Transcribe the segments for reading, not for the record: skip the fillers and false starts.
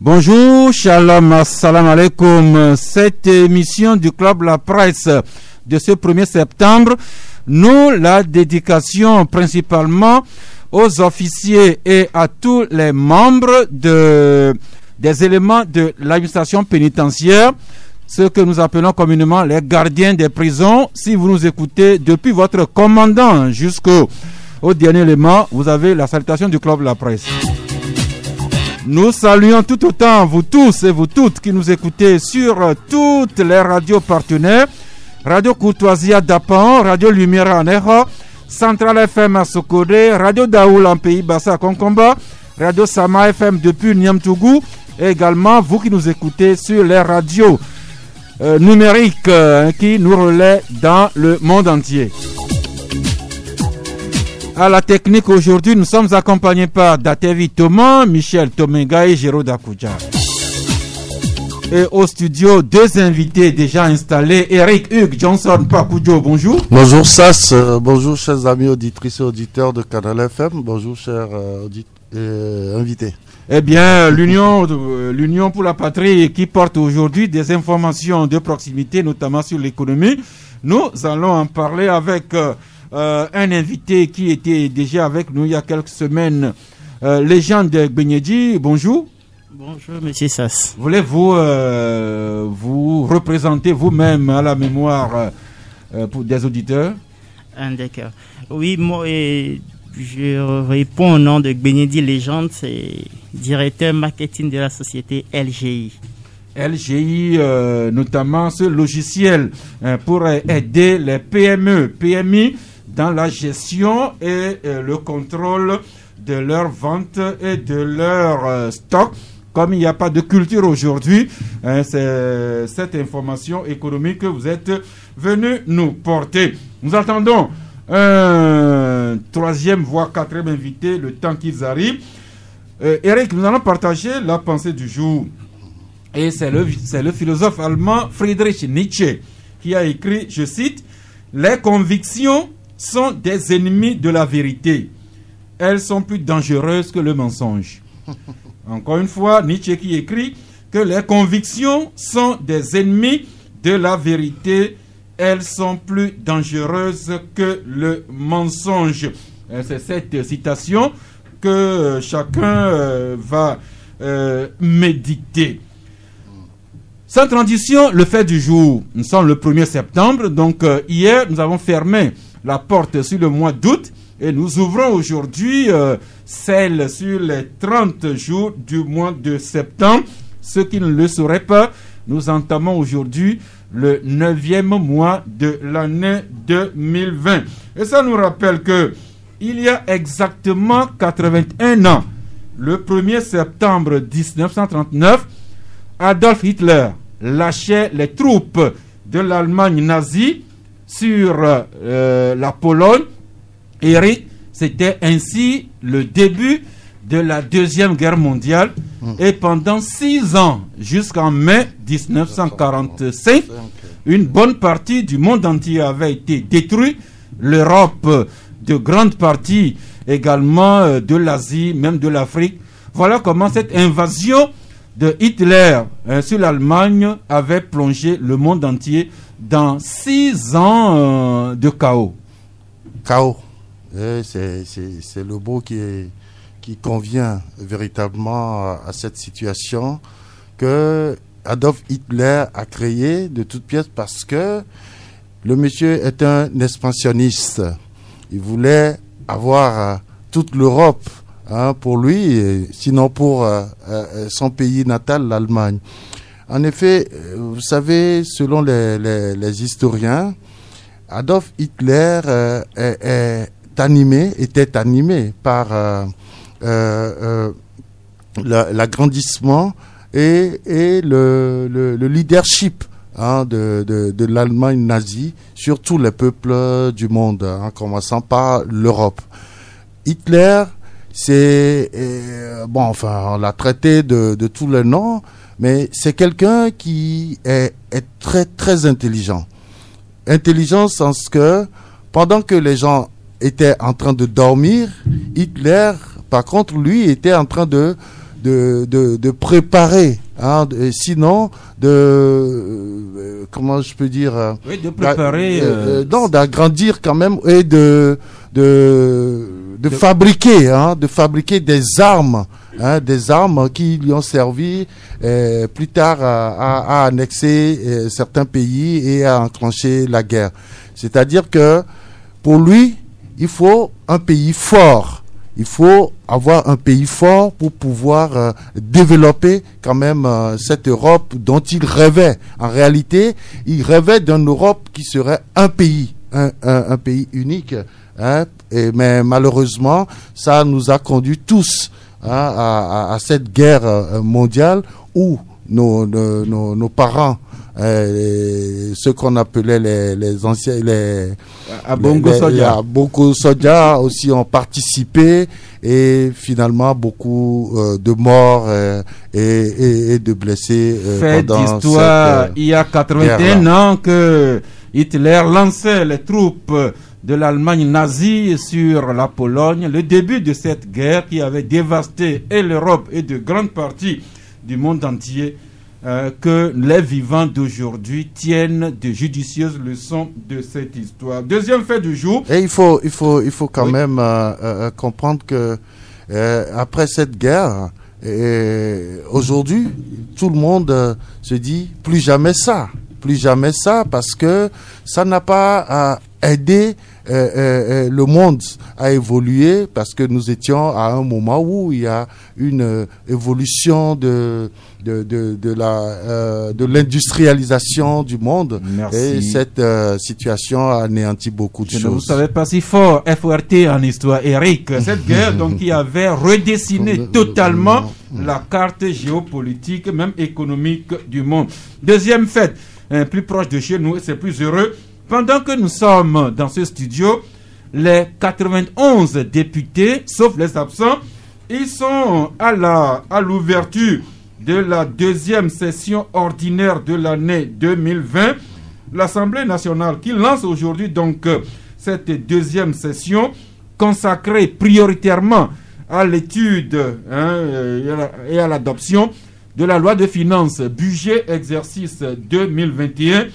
Bonjour, shalom, assalamu alaikum. Cette émission du Club La Presse de ce 1er septembre, nous la dédications principalement aux officiers et à tous les membres des éléments de l'administration pénitentiaire, ce que nous appelons communément les gardiens des prisons. Si vous nous écoutez depuis votre commandant jusqu'au dernier élément, vous avez la salutation du Club La Presse. Nous saluons tout autant vous tous et vous toutes qui nous écoutez sur toutes les radios partenaires. Radio Courtoisie à Dapan, Radio Lumière à Neho, Central FM à Sokode, Radio Daoul en Pays Bassa à Konkomba, Radio Sama FM depuis Niamtougou, et également vous qui nous écoutez sur les radios numériques qui nous relaient dans le monde entier. À la technique aujourd'hui, nous sommes accompagnés par Datevi Thomas, Michel Tomenga et Géraud Dakouja. Et au studio, deux invités déjà installés, Eric Hugues Johnson Pakoujo, bonjour. Bonjour Sass, bonjour chers amis auditrices et auditeurs de Canal FM, bonjour chers invités. Eh bien, l'Union pour la patrie qui porte aujourd'hui des informations de proximité, notamment sur l'économie. Nous allons en parler avec un invité qui était déjà avec nous il y a quelques semaines, Légende Gbenyedi. Bonjour. Bonjour, monsieur Sass. Voulez-vous vous représenter vous-même à la mémoire pour des auditeurs? D'accord. Oui, moi, je réponds au nom de Gbenyedi Légende, c'est directeur marketing de la société LGI. LGI, notamment ce logiciel pour aider les PME, PMI dans la gestion et le contrôle de leurs ventes et de leur stock. Comme il n'y a pas de culture aujourd'hui, c'est cette information économique que vous êtes venu nous porter. Nous attendons un troisième, voire quatrième invité, le temps qu'ils arrivent. Eric, nous allons partager la pensée du jour. Et c'est le philosophe allemand Friedrich Nietzsche qui a écrit, je cite, « Les convictions sont des ennemis de la vérité. Elles sont plus dangereuses que le mensonge. » Encore une fois, Nietzsche qui écrit que les convictions sont des ennemis de la vérité. Elles sont plus dangereuses que le mensonge. C'est cette citation que chacun va méditer. Sans transition, le fait du jour. Nous sommes le 1er septembre, donc hier, nous avons fermé la porte sur le mois d'août et nous ouvrons aujourd'hui celle sur les 30 jours du mois de septembre. Ceux qui ne le sauraient pas, nous entamons aujourd'hui le 9e mois de l'année 2020. Et ça nous rappelle que il y a exactement 81 ans, le 1er septembre 1939, Adolf Hitler lâchait les troupes de l'Allemagne nazie sur la Pologne. Et c'était ainsi le début de la Deuxième Guerre mondiale. Et pendant 6 ans, jusqu'en mai 1945, une bonne partie du monde entier avait été détruite. L'Europe, de grandes parties également de l'Asie, même de l'Afrique. Voilà comment cette invasion de Hitler sur l'Allemagne avait plongé le monde entier dans 6 ans de chaos. Chaos, c'est le mot qui convient véritablement à cette situation que Adolf Hitler a créé de toutes pièces parce que le monsieur est un expansionniste. Il voulait avoir toute l'Europe pour lui, sinon pour son pays natal, l'Allemagne. En effet, vous savez, selon les historiens, Adolf Hitler était animé par l'agrandissement et le leadership de l'Allemagne nazie sur tous les peuples du monde, en commençant par l'Europe. Hitler, c'est on l'a traité de tous les noms, mais c'est quelqu'un qui est très très intelligent. Intelligent en sens que pendant que les gens étaient en train de dormir, Hitler, par contre, lui, était en train de préparer, sinon comment je peux dire, oui, de préparer, d'agrandir quand même et de fabriquer des armes qui lui ont servi plus tard à annexer certains pays et à enclencher la guerre. C'est-à-dire que pour lui, il faut un pays fort. Il faut avoir un pays fort pour pouvoir développer quand même cette Europe dont il rêvait. En réalité, il rêvait d'une Europe qui serait un pays unique. Mais malheureusement, ça nous a conduit tous à cette guerre mondiale où nos parents, ceux qu'on appelait les anciens, les Abongo Soja aussi ont participé, et finalement beaucoup de morts et de blessés pendant d'histoire. Il y a 81 ans que Hitler lançait les troupes de l'Allemagne nazie sur la Pologne. Le début de cette guerre qui avait dévasté et l'Europe et de grandes parties du monde entier, que les vivants d'aujourd'hui tiennent de judicieuses leçons de cette histoire. Deuxième fait du jour. Et il faut quand même comprendre que après cette guerre, aujourd'hui, tout le monde se dit plus jamais ça, parce que ça n'a pas aidé le monde a évolué, parce que nous étions à un moment où il y a une évolution de l'industrialisation du monde. Merci. Et cette situation a anéanti beaucoup de choses. Vous ne savez pas si fort FRT en histoire, Eric. Cette guerre donc qui avait redessiné totalement la carte géopolitique, même économique du monde. Deuxième fait, plus proche de chez nous, et c'est plus heureux. Pendant que nous sommes dans ce studio, les 91 députés, sauf les absents, ils sont à l'ouverture de la deuxième session ordinaire de l'année 2020. L'Assemblée nationale qui lance aujourd'hui donc cette deuxième session consacrée prioritairement à l'étude et à l'adoption de la loi de finances budget exercice 2021.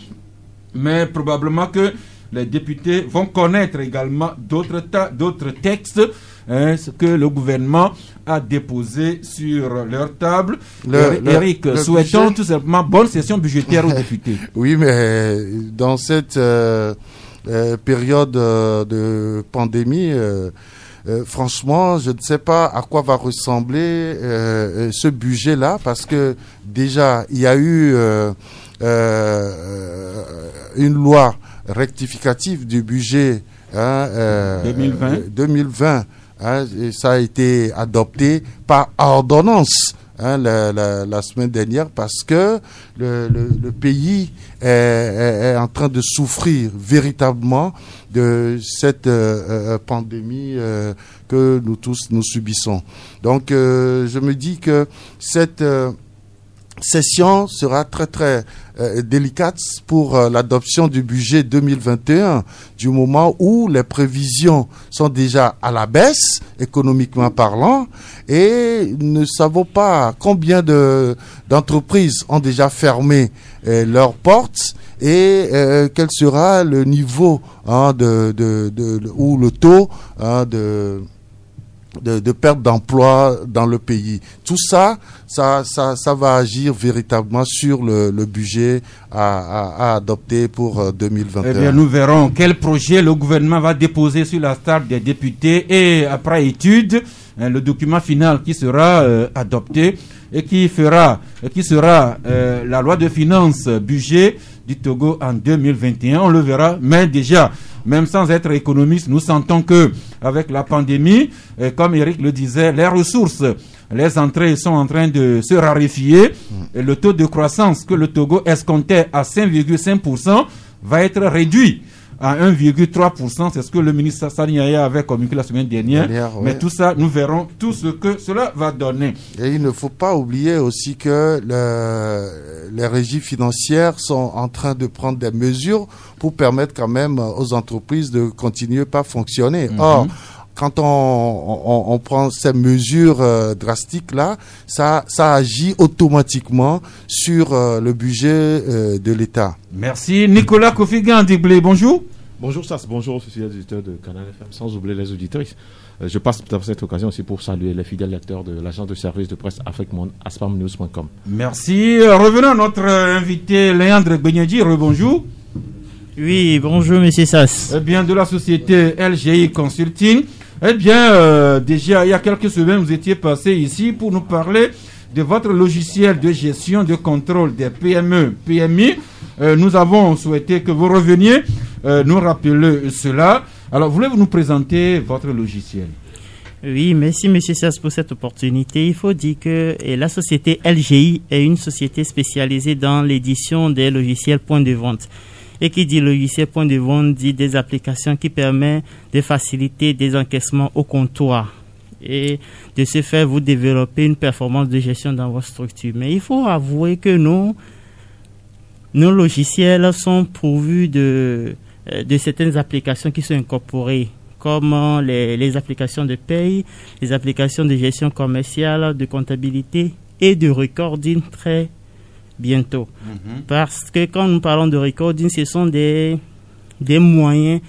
Mais probablement que les députés vont connaître également d'autres textes que le gouvernement a déposés sur leur table. Eric, souhaitons budget, tout simplement bonne session budgétaire aux députés. Oui, mais dans cette période de pandémie, franchement, je ne sais pas à quoi va ressembler ce budget-là, parce que déjà, il y a eu une loi rectificative du budget 2020, et ça a été adopté par ordonnance la semaine dernière, parce que le pays est en train de souffrir véritablement de cette pandémie que nous tous nous subissons. Donc je me dis que cette session sera très très délicate pour l'adoption du budget 2021, du moment où les prévisions sont déjà à la baisse, économiquement parlant, et ne savons pas combien d'entreprises ont déjà fermé leurs portes, et quel sera le niveau ou le taux de perte d'emploi dans le pays. Tout ça va agir véritablement sur le budget à adopter pour 2021. Eh bien, nous verrons quel projet le gouvernement va déposer sur la table des députés, et après étude, le document final qui sera adopté et qui sera la loi de finances budget du Togo en 2021. On le verra, mais déjà, même sans être économiste, nous sentons que avec la pandémie. Et comme Eric le disait, les ressources, les entrées sont en train de se raréfier. Et le taux de croissance que le Togo escomptait à 5,5% va être réduit à 1,3%. C'est ce que le ministre Sassani Yaya avait communiqué la semaine dernière. Mais tout ça, nous verrons tout ce que cela va donner. Et il ne faut pas oublier aussi que les régies financières sont en train de prendre des mesures pour permettre quand même aux entreprises de continuer à fonctionner. Or, quand on prend ces mesures drastiques-là, ça agit automatiquement sur le budget de l'État. Merci. Nicolas Kofigan Diblé, bonjour. Bonjour Sass, bonjour fidèles auditeurs de Canal FM, sans oublier les auditrices. Je passe dans cette occasion aussi pour saluer les fidèles lecteurs de l'agence de service de presse AfriqueMonde, aspamnews.com. Merci. Revenons à notre invité Léandre Benyadi, rebonjour. Oui, bonjour Monsieur Sass. Eh bien, de la société LGI Consulting. Eh bien, déjà, il y a quelques semaines, vous étiez passé ici pour nous parler de votre logiciel de gestion de contrôle des PME, PMI. Nous avons souhaité que vous reveniez nous rappeler cela. Alors, voulez-vous nous présenter votre logiciel? Oui, merci M. Sass pour cette opportunité. Il faut dire que la société LGI est une société spécialisée dans l'édition des logiciels points de vente. Et qui dit logiciel point de vente dit des applications qui permettent de faciliter des encaissements au comptoir. Et de ce fait, vous développez une performance de gestion dans votre structure. Mais il faut avouer que nos logiciels sont pourvus de certaines applications qui sont incorporées, comme les applications de paye, les applications de gestion commerciale, de comptabilité et de recording très bientôt. Parce que quand nous parlons de recording, ce sont des moyens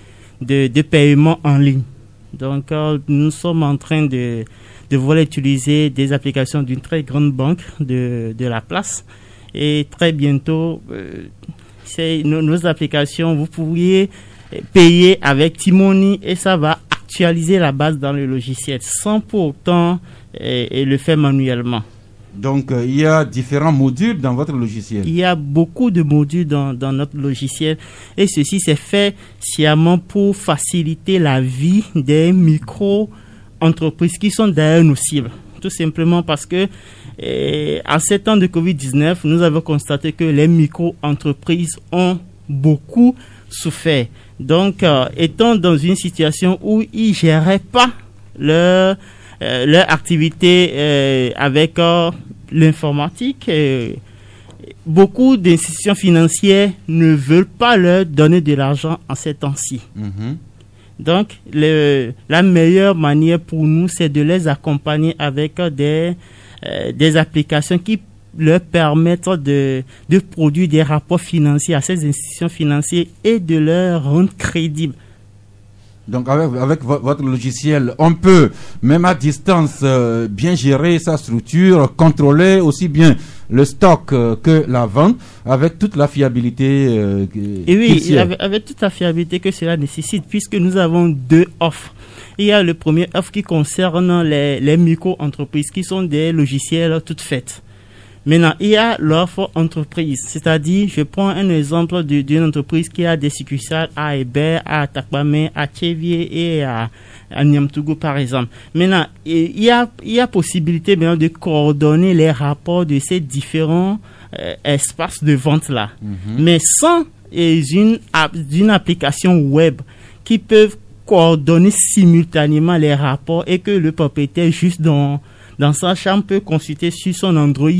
de paiement en ligne. Donc, nous sommes en train de vouloir utiliser des applications d'une très grande banque de la place. Et très bientôt, nos applications, vous pourriez payer avec T-Money et ça va actualiser la base dans le logiciel sans pour autant le faire manuellement. Donc, il y a différents modules dans votre logiciel. Il y a beaucoup de modules dans notre logiciel et ceci c'est fait sciemment pour faciliter la vie des micro-entreprises qui sont d'ailleurs nos cibles. Tout simplement parce que en ces temps de Covid-19, nous avons constaté que les micro-entreprises ont beaucoup souffert. Donc, étant dans une situation où ils ne géraient pas leur activité avec l'informatique, beaucoup d'institutions financières ne veulent pas leur donner de l'argent en ces temps-ci. Donc, la meilleure manière pour nous, c'est de les accompagner avec des applications qui leur permettent de produire des rapports financiers à ces institutions financières et de leur rendre crédibles. Donc avec votre logiciel, on peut, même à distance, bien gérer sa structure, contrôler aussi bien le stock que la vente, avec toute la fiabilité. Et oui, avec toute la fiabilité que cela nécessite, puisque nous avons deux offres. Il y a le premier offre qui concerne les micro-entreprises, qui sont des logiciels toutes faites. Maintenant, il y a l'offre entreprise, c'est-à-dire, je prends un exemple d'une entreprise qui a des succursales à Hébert, à Takpamé, à Tchévier et à Niamtougou, par exemple. Maintenant, il y a possibilité maintenant de coordonner les rapports de ces différents espaces de vente-là, mais sans d'une application web qui peuvent coordonner simultanément les rapports et que le propriétaire juste dans sa chambre peut consulter sur son Android,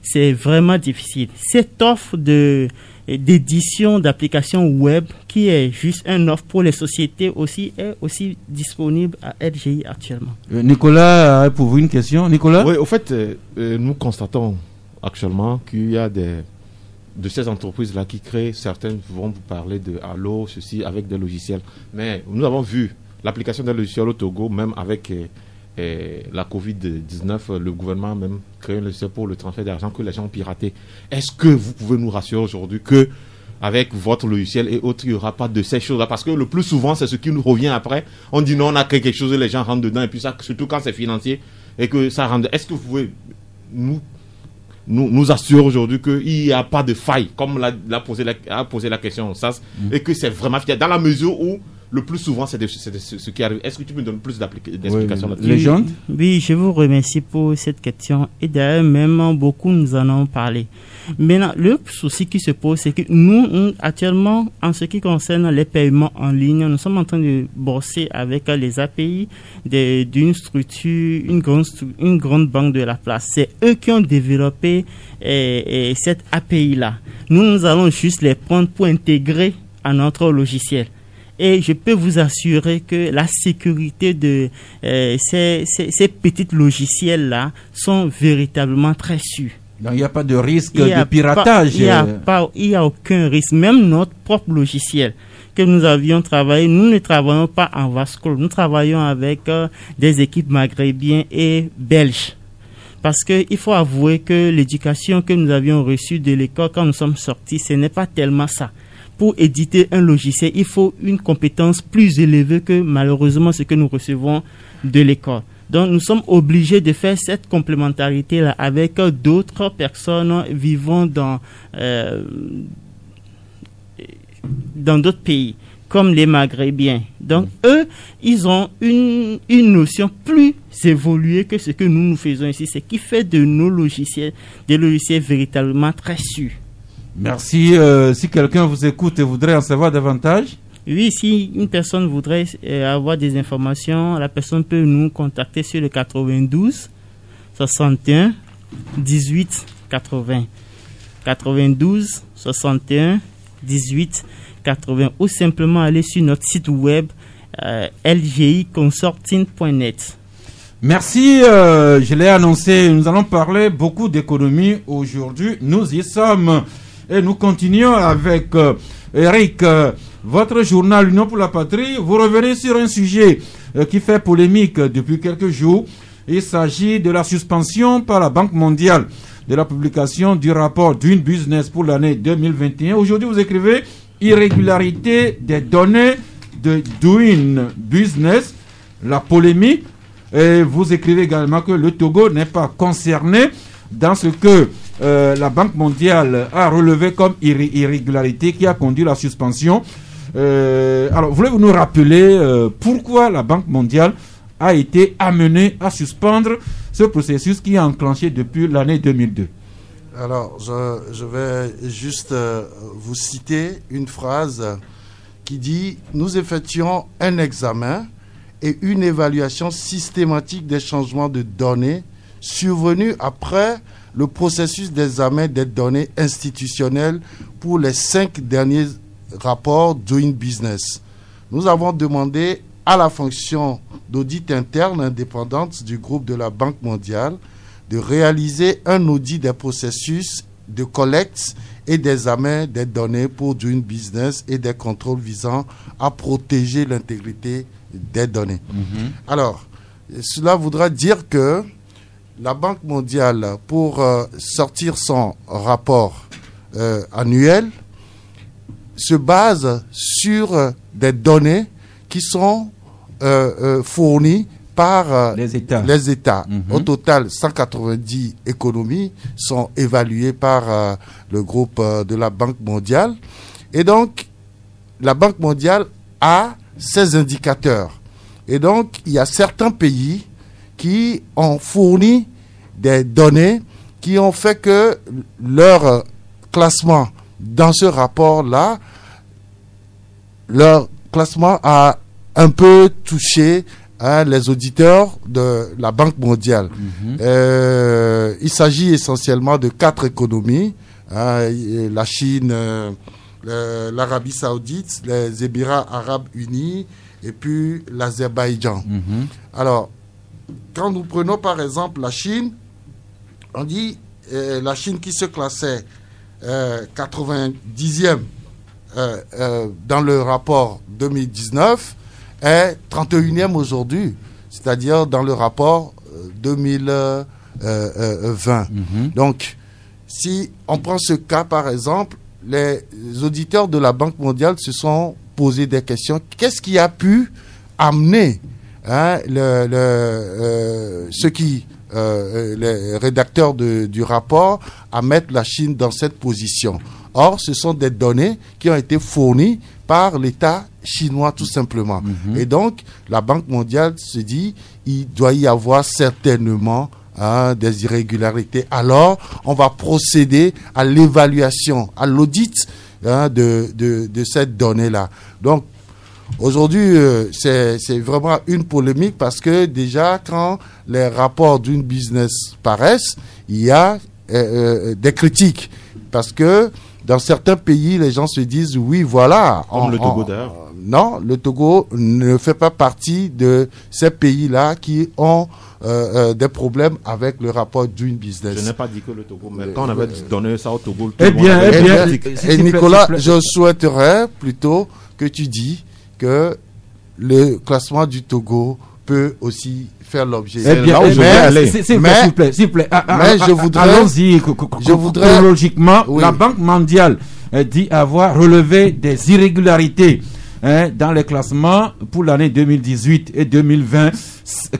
c'est vraiment difficile. Cette offre d'édition d'applications web, qui est juste une offre pour les sociétés aussi, est aussi disponible à LGI actuellement. Nicolas a pour vous une question. Nicolas? Oui, au fait, nous constatons actuellement qu'il y a de ces entreprises-là qui créent, certaines vont vous parler de Allo, ceci, avec des logiciels. Mais nous avons vu l'application des logiciels au Togo, même avec la Covid-19, le gouvernement a même créé un logiciel pour le transfert d'argent que les gens ont piraté. Est-ce que vous pouvez nous rassurer aujourd'hui que avec votre logiciel et autres, il n'y aura pas de ces choses-là? Parce que le plus souvent, c'est ce qui nous revient après. On dit non, on a créé quelque chose et les gens rentrent dedans. Et puis ça, surtout quand c'est financier et que ça rentre. Est-ce que vous pouvez nous assurer aujourd'hui qu'il n'y a pas de faille, comme a posé la question, ça, et que c'est vraiment fiable, dans la mesure où le plus souvent, c'est ce qui arrive. Est-ce que tu peux me donner plus d'explications là-dessus? Légende? Oui, je vous remercie pour cette question. Et d'ailleurs, même beaucoup nous en ont parlé. Maintenant, le souci qui se pose, c'est que nous, actuellement, en ce qui concerne les paiements en ligne, nous sommes en train de bosser avec les API d'une structure, une grande banque de la place. C'est eux qui ont développé cette API-là. Nous allons juste les prendre pour intégrer à notre logiciel. Et je peux vous assurer que la sécurité de ces petits logiciels-là sont véritablement très sûrs. Donc, il n'y a pas de risque de piratage. Il n'y a aucun risque. Même notre propre logiciel que nous avions travaillé, nous ne travaillons pas en vase clos. Nous travaillons avec des équipes maghrébiennes et belges. Parce qu'il faut avouer que l'éducation que nous avions reçue de l'école quand nous sommes sortis, ce n'est pas tellement ça. Pour éditer un logiciel, il faut une compétence plus élevée que malheureusement ce que nous recevons de l'école. Donc, nous sommes obligés de faire cette complémentarité-là avec d'autres personnes vivant dans d'autres pays, comme les Maghrébiens. Donc, eux, ils ont une notion plus évoluée que ce que nous faisons ici, ce qui fait de nos logiciels des logiciels véritablement très sûrs. Merci. Si quelqu'un vous écoute et voudrait en savoir davantage. Oui, si une personne voudrait avoir des informations, la personne peut nous contacter sur le 92 61 18 80. 92 61 18 80 ou simplement aller sur notre site web lgiconsorting.net. Merci, je l'ai annoncé, nous allons parler beaucoup d'économie aujourd'hui. Nous y sommes et nous continuons avec Eric. Votre journal Union pour la Patrie, vous revenez sur un sujet qui fait polémique depuis quelques jours. Il s'agit de la suspension par la Banque mondiale de la publication du rapport Doing Business pour l'année 2021. Aujourd'hui, vous écrivez irrégularité des données de Doing Business, la polémique. Et vous écrivez également que le Togo n'est pas concerné dans ce que la Banque mondiale a relevé comme irrégularité qui a conduit à la suspension. Alors, voulez-vous nous rappeler pourquoi la Banque mondiale a été amenée à suspendre ce processus qui a enclenché depuis l'année 2002? Alors, je vais juste vous citer une phrase qui dit « Nous effectuons un examen et une évaluation systématique des changements de données survenus après le processus d'examen des données institutionnelles pour les 5 derniers rapport Doing Business. Nous avons demandé à la fonction d'audit interne indépendante du groupe de la Banque mondiale de réaliser un audit des processus de collecte et d'examen des données pour Doing Business et des contrôles visant à protéger l'intégrité des données. Alors, cela voudra dire que la Banque mondiale, pour sortir son rapport annuel, se base sur des données qui sont fournies par les États. Au total, 190 économies sont évaluées par le groupe de la Banque mondiale. Et donc, la Banque mondiale a ces indicateurs. Et donc, il y a certains pays qui ont fourni des données qui ont fait que leur classement dans ce rapport-là, leur classement a un peu touché les auditeurs de la Banque mondiale. Il s'agit essentiellement de 4 économies, la Chine, l'Arabie Saoudite, les Émirats Arabes Unis et puis l'Azerbaïdjan. Alors, quand nous prenons par exemple la Chine, on dit la Chine qui se classait 90e dans le rapport 2019 est 31e aujourd'hui, c'est-à-dire dans le rapport 2020. Donc, si on prend ce cas par exemple, les auditeurs de la Banque mondiale se sont posé des questions. Qu'est-ce qui a pu amener les rédacteurs du rapport à mettre la Chine dans cette position? Or, ce sont des données qui ont été fournies par l'État chinois tout simplement. Et donc, la Banque mondiale se dit, il doit y avoir certainement des irrégularités. Alors, on va procéder à l'évaluation, à l'audit de cette donnée-là. Donc, aujourd'hui, c'est vraiment une polémique parce que déjà, quand les rapports d'une business paraissent, il y a des critiques. Parce que dans certains pays, les gens se disent, oui, voilà. Comme le Togo d'ailleurs. Non, le Togo ne fait pas partie de ces pays-là qui ont des problèmes avec le rapport d'une business. Je n'ai pas dit que le Togo, mais quand on avait donné ça au Togo, et Nicolas, je souhaiterais plutôt que tu dis que le classement du Togo peut aussi faire l'objet. S'il vous plaît. Mais je voudrais... Allons-y, chronologiquement, la Banque mondiale dit avoir relevé des irrégularités dans les classements pour l'année 2018 et 2020.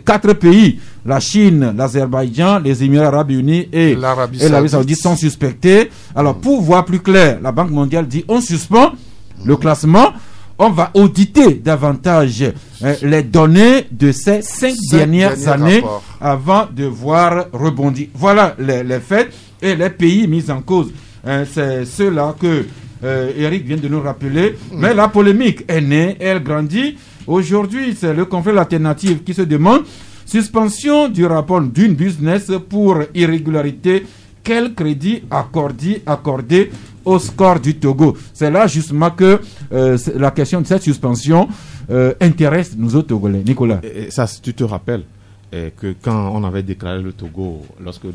4 pays, la Chine, l'Azerbaïdjan, les Émirats arabes unis et l'Arabie saoudite sont suspectés. Alors, pour voir plus clair, la Banque mondiale dit on suspend le classement. On va auditer davantage les données de ces 5 dernières années avant de voir rebondir. Voilà les faits et les pays mis en cause. C'est ceux-là que Eric vient de nous rappeler. Mais la polémique est née, elle grandit. Aujourd'hui, c'est le conflit alternatif qui se demande suspension du rapport d'une business pour irrégularité. Quel crédit accordé au score du Togo? C'est là justement que la question de cette suspension intéresse nous autres Togolais. Nicolas. Et ça, tu te rappelles que quand on avait déclaré le Togo, lorsque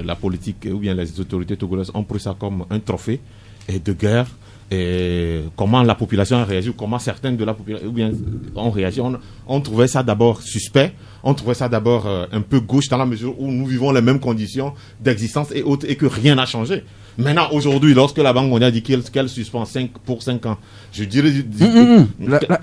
la politique ou bien les autorités togolaises ont pris ça comme un trophée de guerre, et comment la population a réagi, ou comment certaines de la population ont réagi, on trouvait ça d'abord suspect, on trouvait ça d'abord un peu gauche dans la mesure où nous vivons les mêmes conditions d'existence et autres et que rien n'a changé. Maintenant, aujourd'hui, lorsque la Banque mondiale dit qu'elle suspend 5 ans, je dirais...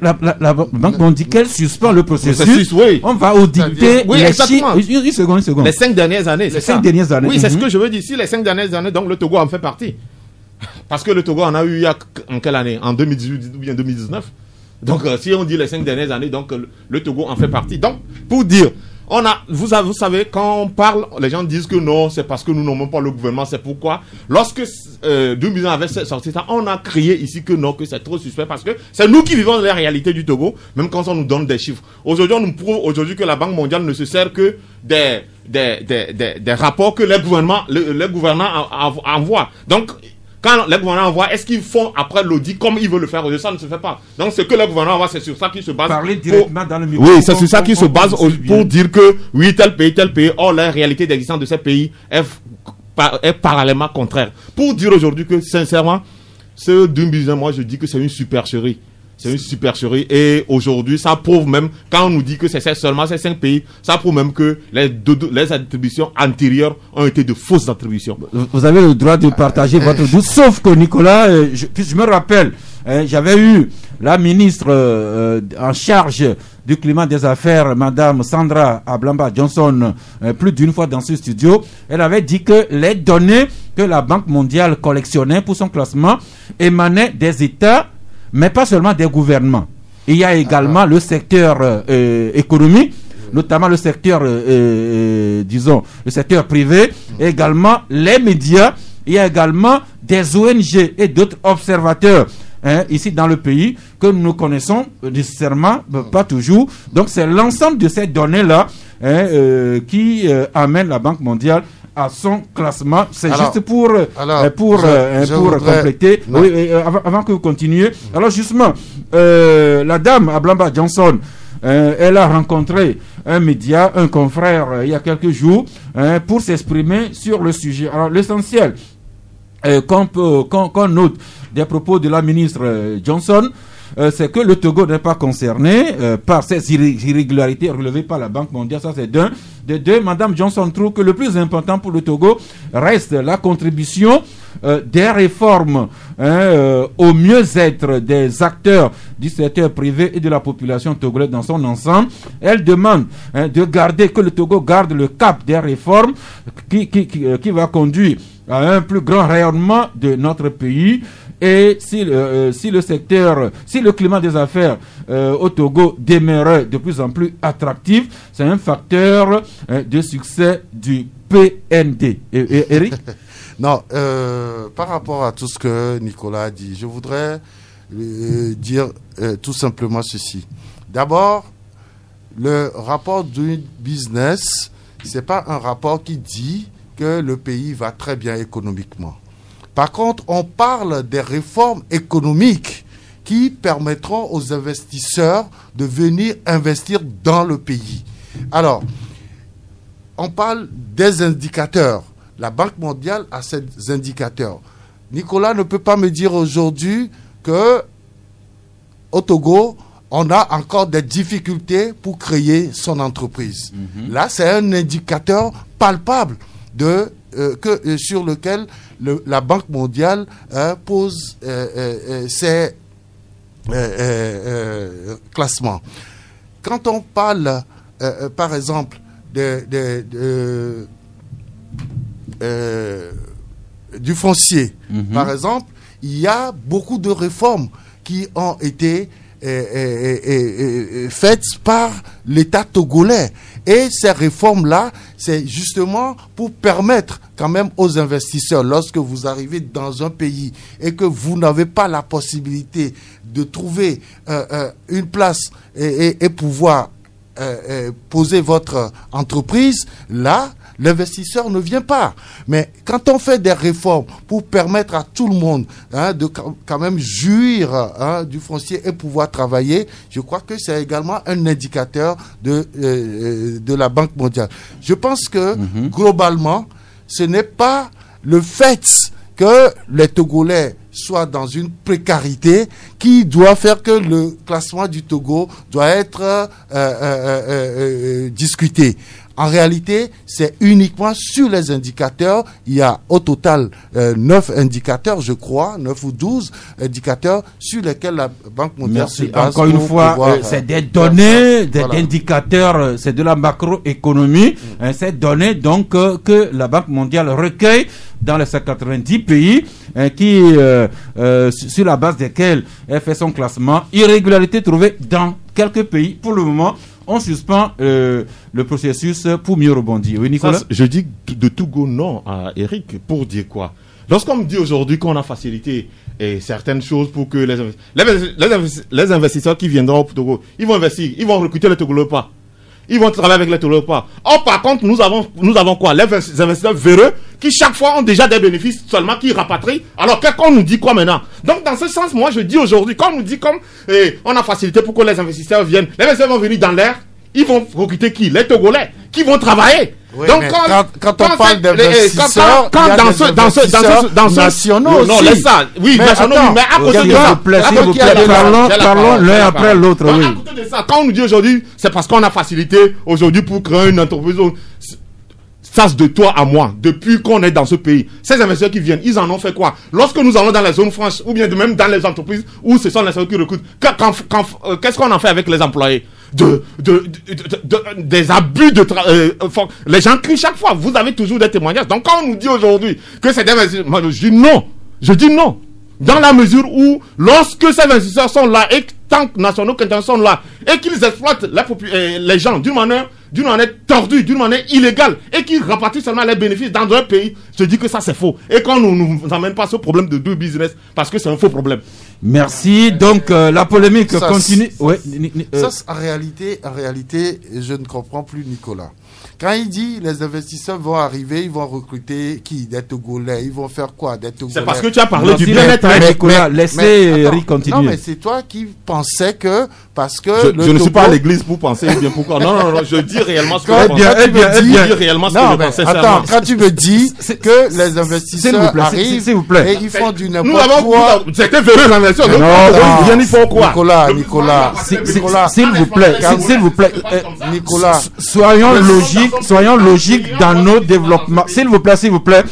La Banque mondiale dit qu'elle suspend le processus. Oui. On va auditer les chiffres. Une seconde. Les 5 dernières années. Les 5 dernières années. Oui, c'est ce que je veux dire. Si les 5 dernières années, donc le Togo en fait partie. Parce que le Togo en a eu en quelle année? En 2018 ou bien 2019. Donc, si on dit les 5 dernières années, donc le Togo en fait partie. Donc, pour dire... Vous savez, quand on parle, les gens disent que non, c'est parce que nous n'aimons pas le gouvernement, c'est pourquoi. Lorsque 2000 avait sorti ça, on a crié ici que non, que c'est trop suspect parce que c'est nous qui vivons la réalité du Togo, même quand on nous donne des chiffres. Aujourd'hui, on nous prouve que la Banque mondiale ne se sert que des rapports que les gouvernants envoient. Donc, quand les gouvernants envoient, est-ce qu'ils font après l'audit comme ils veulent le faire? Ça ne se fait pas. Donc, ce que les gouvernants envoient, c'est sur ça qu'ils se basent. Parler directement dans le micro. Oui, c'est sur ça qu'ils se basent pour dire que, oui, tel pays, or, la réalité d'existence de ces pays est parallèlement contraire. Pour dire aujourd'hui que, sincèrement, ce 2019, moi, je dis que c'est une supercherie. C'est une supercherie. Et aujourd'hui, ça prouve même, quand on nous dit que c'est seulement ces 5 pays, ça prouve même que les attributions antérieures ont été de fausses attributions. Vous avez le droit de partager votre doute, sauf que Nicolas, je me rappelle, j'avais eu la ministre en charge du climat des affaires, Madame Sandra Ablamba Johnson, plus d'une fois dans ce studio. Elle avait dit que les données que la Banque mondiale collectionnait pour son classement émanaient des États, mais pas seulement des gouvernements. Il y a également le secteur économique, notamment le secteur, disons, le secteur privé, et également les médias. Il y a également des ONG et d'autres observateurs ici dans le pays que nous connaissons nécessairement, pas toujours. Donc c'est l'ensemble de ces données-là qui amène la Banque mondiale à son classement. C'est juste pour compléter. Oui, avant que vous continuiez. Alors justement, la dame Ablamba Johnson, elle a rencontré un média, un confrère, il y a quelques jours, pour s'exprimer sur le sujet. Alors l'essentiel qu'on note des propos de la ministre Johnson, c'est que le Togo n'est pas concerné par ces irrégularités relevées par la Banque mondiale. Ça, c'est d'un. De deux, Mme Johnson trouve que le plus important pour le Togo reste la contribution des réformes au mieux-être des acteurs du secteur privé et de la population togolaise dans son ensemble. Elle demande que le Togo garde le cap des réformes qui va conduire à un plus grand rayonnement de notre pays. Et si le climat des affaires au Togo demeurait de plus en plus attractif, c'est un facteur de succès du PND. Eric? Non, par rapport à tout ce que Nicolas a dit, je voudrais dire tout simplement ceci. D'abord, le rapport du business, c'est pas un rapport qui dit que le pays va très bien économiquement. Par contre, on parle des réformes économiques qui permettront aux investisseurs de venir investir dans le pays. Alors, on parle des indicateurs. La Banque mondiale a ces indicateurs. Nicolas ne peut pas me dire aujourd'hui que au Togo, on a encore des difficultés pour créer son entreprise. Là, c'est un indicateur palpable sur lequel la Banque mondiale pose ses classements. Quand on parle, par exemple, du foncier, par exemple, il y a beaucoup de réformes qui ont été faites par l'État togolais. Et ces réformes-là, c'est justement pour permettre quand même aux investisseurs, lorsque vous arrivez dans un pays et que vous n'avez pas la possibilité de trouver une place et pouvoir poser votre entreprise, là, l'investisseur ne vient pas. Mais quand on fait des réformes pour permettre à tout le monde de quand même jouir du foncier et pouvoir travailler, je crois que c'est également un indicateur de la Banque mondiale. Je pense que globalement, ce n'est pas le fait que les Togolais soient dans une précarité qui doit faire que le classement du Togo doit être discuté. En réalité, c'est uniquement sur les indicateurs. Il y a au total 9 indicateurs, je crois, 9 ou 12 indicateurs sur lesquels la Banque mondiale se base. Encore une fois, c'est des données, des indicateurs, c'est de la macroéconomie. Ces données donc que la Banque mondiale recueille dans les 90 pays sur la base desquels elle fait son classement. Irrégularité trouvée dans quelques pays. Pour le moment, on suspend le processus pour mieux rebondir. Oui, Nicolas? Ça, je dis de tout go non à Eric pour dire quoi? Lorsqu'on me dit aujourd'hui qu'on a facilité certaines choses pour que les investisseurs qui viendront au Togo, ils vont investir, ils vont recruter les Togolais pas. Ils vont travailler avec les Togolais pas. Or, par contre, nous avons quoi? Les investisseurs véreux qui chaque fois ont déjà des bénéfices seulement qui rapatrient. Alors, qu'on nous dit quoi maintenant? Donc, dans ce sens, moi, je dis aujourd'hui, quand on nous dit on a facilité pour que les investisseurs viennent, les investisseurs vont venir dans l'air, ils vont recruter qui? Les Togolais qui vont travailler. Oui, donc quand on parle d'investisseurs, dans nationaux non, laisse ça. Oui, nationaux, mais à côté de ça, parlons l'un après l'autre. Oui. À côté de ça, quand on nous dit aujourd'hui, c'est parce qu'on a facilité aujourd'hui pour créer une entreprise. Ça, de toi à moi, depuis qu'on est dans ce pays, ces investisseurs qui viennent, ils en ont fait quoi? Lorsque nous allons dans les zones franches, ou bien même dans les entreprises où ce sont les investisseurs qui recrutent, qu'est-ce qu'on en fait avec les employés? Des abus les gens crient chaque fois. Vous avez toujours des témoignages. Donc quand on nous dit aujourd'hui que c'est des investisseurs, moi je dis non. Dans la mesure où, lorsque ces investisseurs sont là, et tant nationaux qu'internationaux sont là, et qu'ils exploitent les gens d'une manière tordue, d'une manière illégale, et qu'ils rapatrient seulement les bénéfices dans un pays, je dis que ça c'est faux. Et qu'on ne nous amène pas ce problème de deux business, parce que c'est un faux problème. Merci. Donc la polémique continue. Ouais, en réalité, je ne comprends plus Nicolas. Quand il dit les investisseurs vont arriver, ils vont recruter qui? Des Togolais. Ils vont faire quoi? Des Togolais. C'est parce que tu as parlé du bien-être. Nicolas, laissez Eric continuer. Non, mais c'est toi qui pensais que parce que je ne suis pas à l'église pour penser bien pourquoi. Non, je dis réellement ce que je pense. Attends, quand tu me dis que les investisseurs arrivent s'il vous plaît, et ils font du n'importe quoi. C'était véreux l'investisseur. Non, ils font quoi? Nicolas, s'il vous plaît, Nicolas, soyons logiques dans nos développements. S'il vous plaît.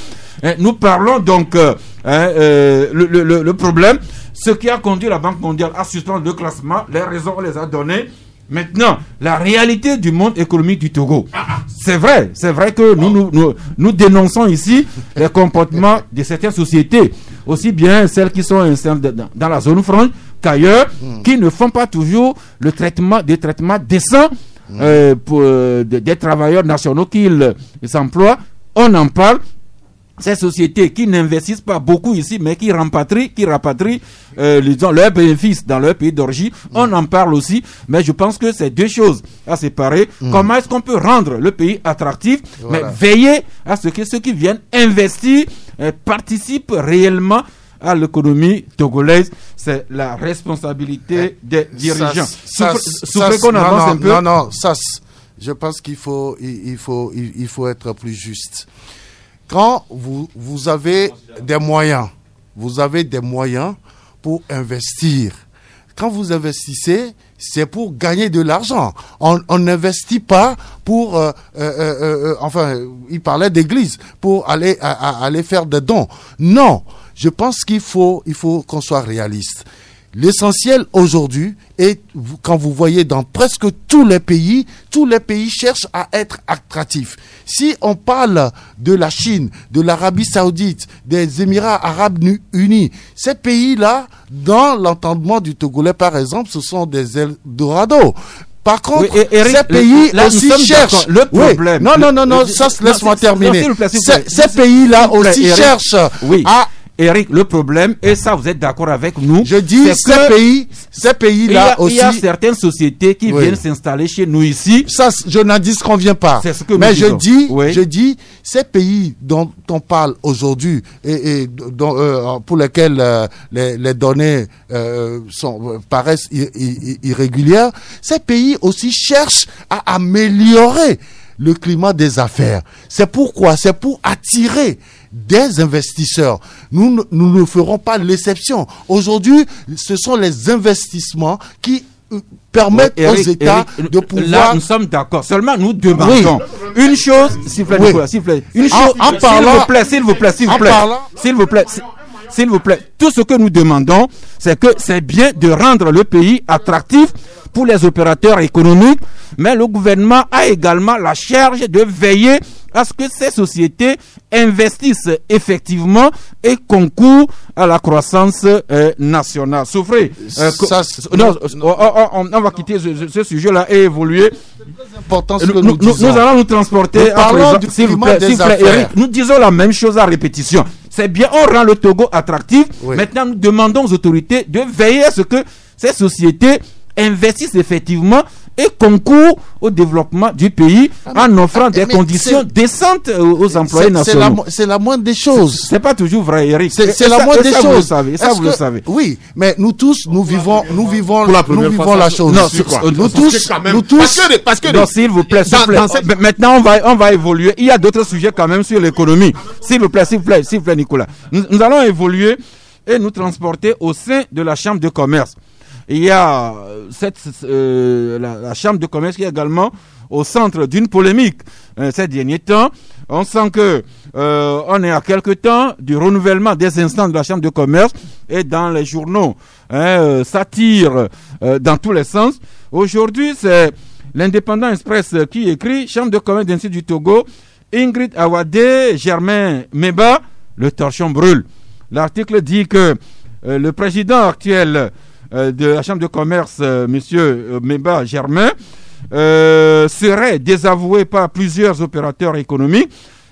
Nous parlons donc le problème, ce qui a conduit la Banque mondiale à suspendre le classement. Les raisons, on les a données. Maintenant, la réalité du monde économique du Togo, c'est vrai que nous dénonçons ici les comportements de certaines sociétés, aussi bien celles qui sont dans la zone franche qu'ailleurs, qui ne font pas toujours des traitements décents des travailleurs nationaux qu'ils emploient. On en parle. Ces sociétés qui n'investissent pas beaucoup ici, mais qui rapatrient leurs bénéfices dans leur pays d'origine, on en parle aussi. Mais je pense que c'est deux choses à séparer. Comment est-ce qu'on peut rendre le pays attractif, mais veiller à ce que ceux qui viennent investir participent réellement à l'économie togolaise. C'est la responsabilité des dirigeants. Je pense qu'il faut être plus juste. Quand vous avez des moyens pour investir. Quand vous investissez, c'est pour gagner de l'argent. On n'investit pas pour, il parlait d'église, pour aller faire des dons. Non, je pense qu'il faut qu'on soit réaliste. L'essentiel aujourd'hui est, quand vous voyez dans presque tous les pays cherchent à être attractifs. Si on parle de la Chine, de l'Arabie Saoudite, des Émirats Arabes Unis, ces pays-là, dans l'entendement du Togolais par exemple, ce sont des Eldorado. Par contre, Eric, ces pays aussi cherchent. Le problème. Laisse-moi terminer. Ces pays-là aussi cherchent à. Eric, le problème, et ça vous êtes d'accord avec nous, je dis ces pays-là aussi. Il y a certaines sociétés qui viennent s'installer chez nous ici. Ça, je n'en dis qu'on vient pas. C'est ce que mais je dis, ces pays dont on parle aujourd'hui et pour lesquels les données paraissent irrégulières, ces pays aussi cherchent à améliorer le climat des affaires. C'est pour attirer des investisseurs. Nous ne ferons pas l'exception. Aujourd'hui, ce sont les investissements qui permettent aux États de pouvoir... Là, nous sommes d'accord. Seulement, nous demandons une chose, s'il vous plaît, une chose, s'il vous plaît, tout ce que nous demandons, c'est que c'est bien de rendre le pays attractif pour les opérateurs économiques, mais le gouvernement a également la charge de veiller à ce que ces sociétés investissent effectivement et concourent à la croissance nationale. Souffrez. On va quitter ce sujet-là et évoluer. Nous allons nous transporter à présent. S'il vous plaît, Eric, nous disons la même chose à répétition. C'est bien, on rend le Togo attractif. Maintenant, nous demandons aux autorités de veiller à ce que ces sociétés investissent effectivement et concourent au développement du pays en offrant des conditions décentes aux employés nationaux. C'est la moindre des choses. C'est pas toujours vrai, Eric. C'est la moindre des choses. Vous le savez. Oui, mais nous tous, nous vivons la chose. Parce que s'il vous plaît, maintenant on va évoluer. Il y a d'autres sujets quand même sur l'économie. S'il vous plaît, Nicolas. Nous allons évoluer et nous transporter au sein de la Chambre de commerce. Il y a la Chambre de commerce qui est également au centre d'une polémique ces derniers temps. On sent que on est à quelque temps du renouvellement des instances de la Chambre de commerce et dans les journaux, ça tire dans tous les sens. Aujourd'hui, c'est l'Indépendant Express qui écrit: Chambre de commerce d'Institut du Togo, Ingrid Awadé, Germain Meba, le torchon brûle. L'article dit que le président actuel de la Chambre de commerce, monsieur Meba Germain, serait désavoué par plusieurs opérateurs économiques.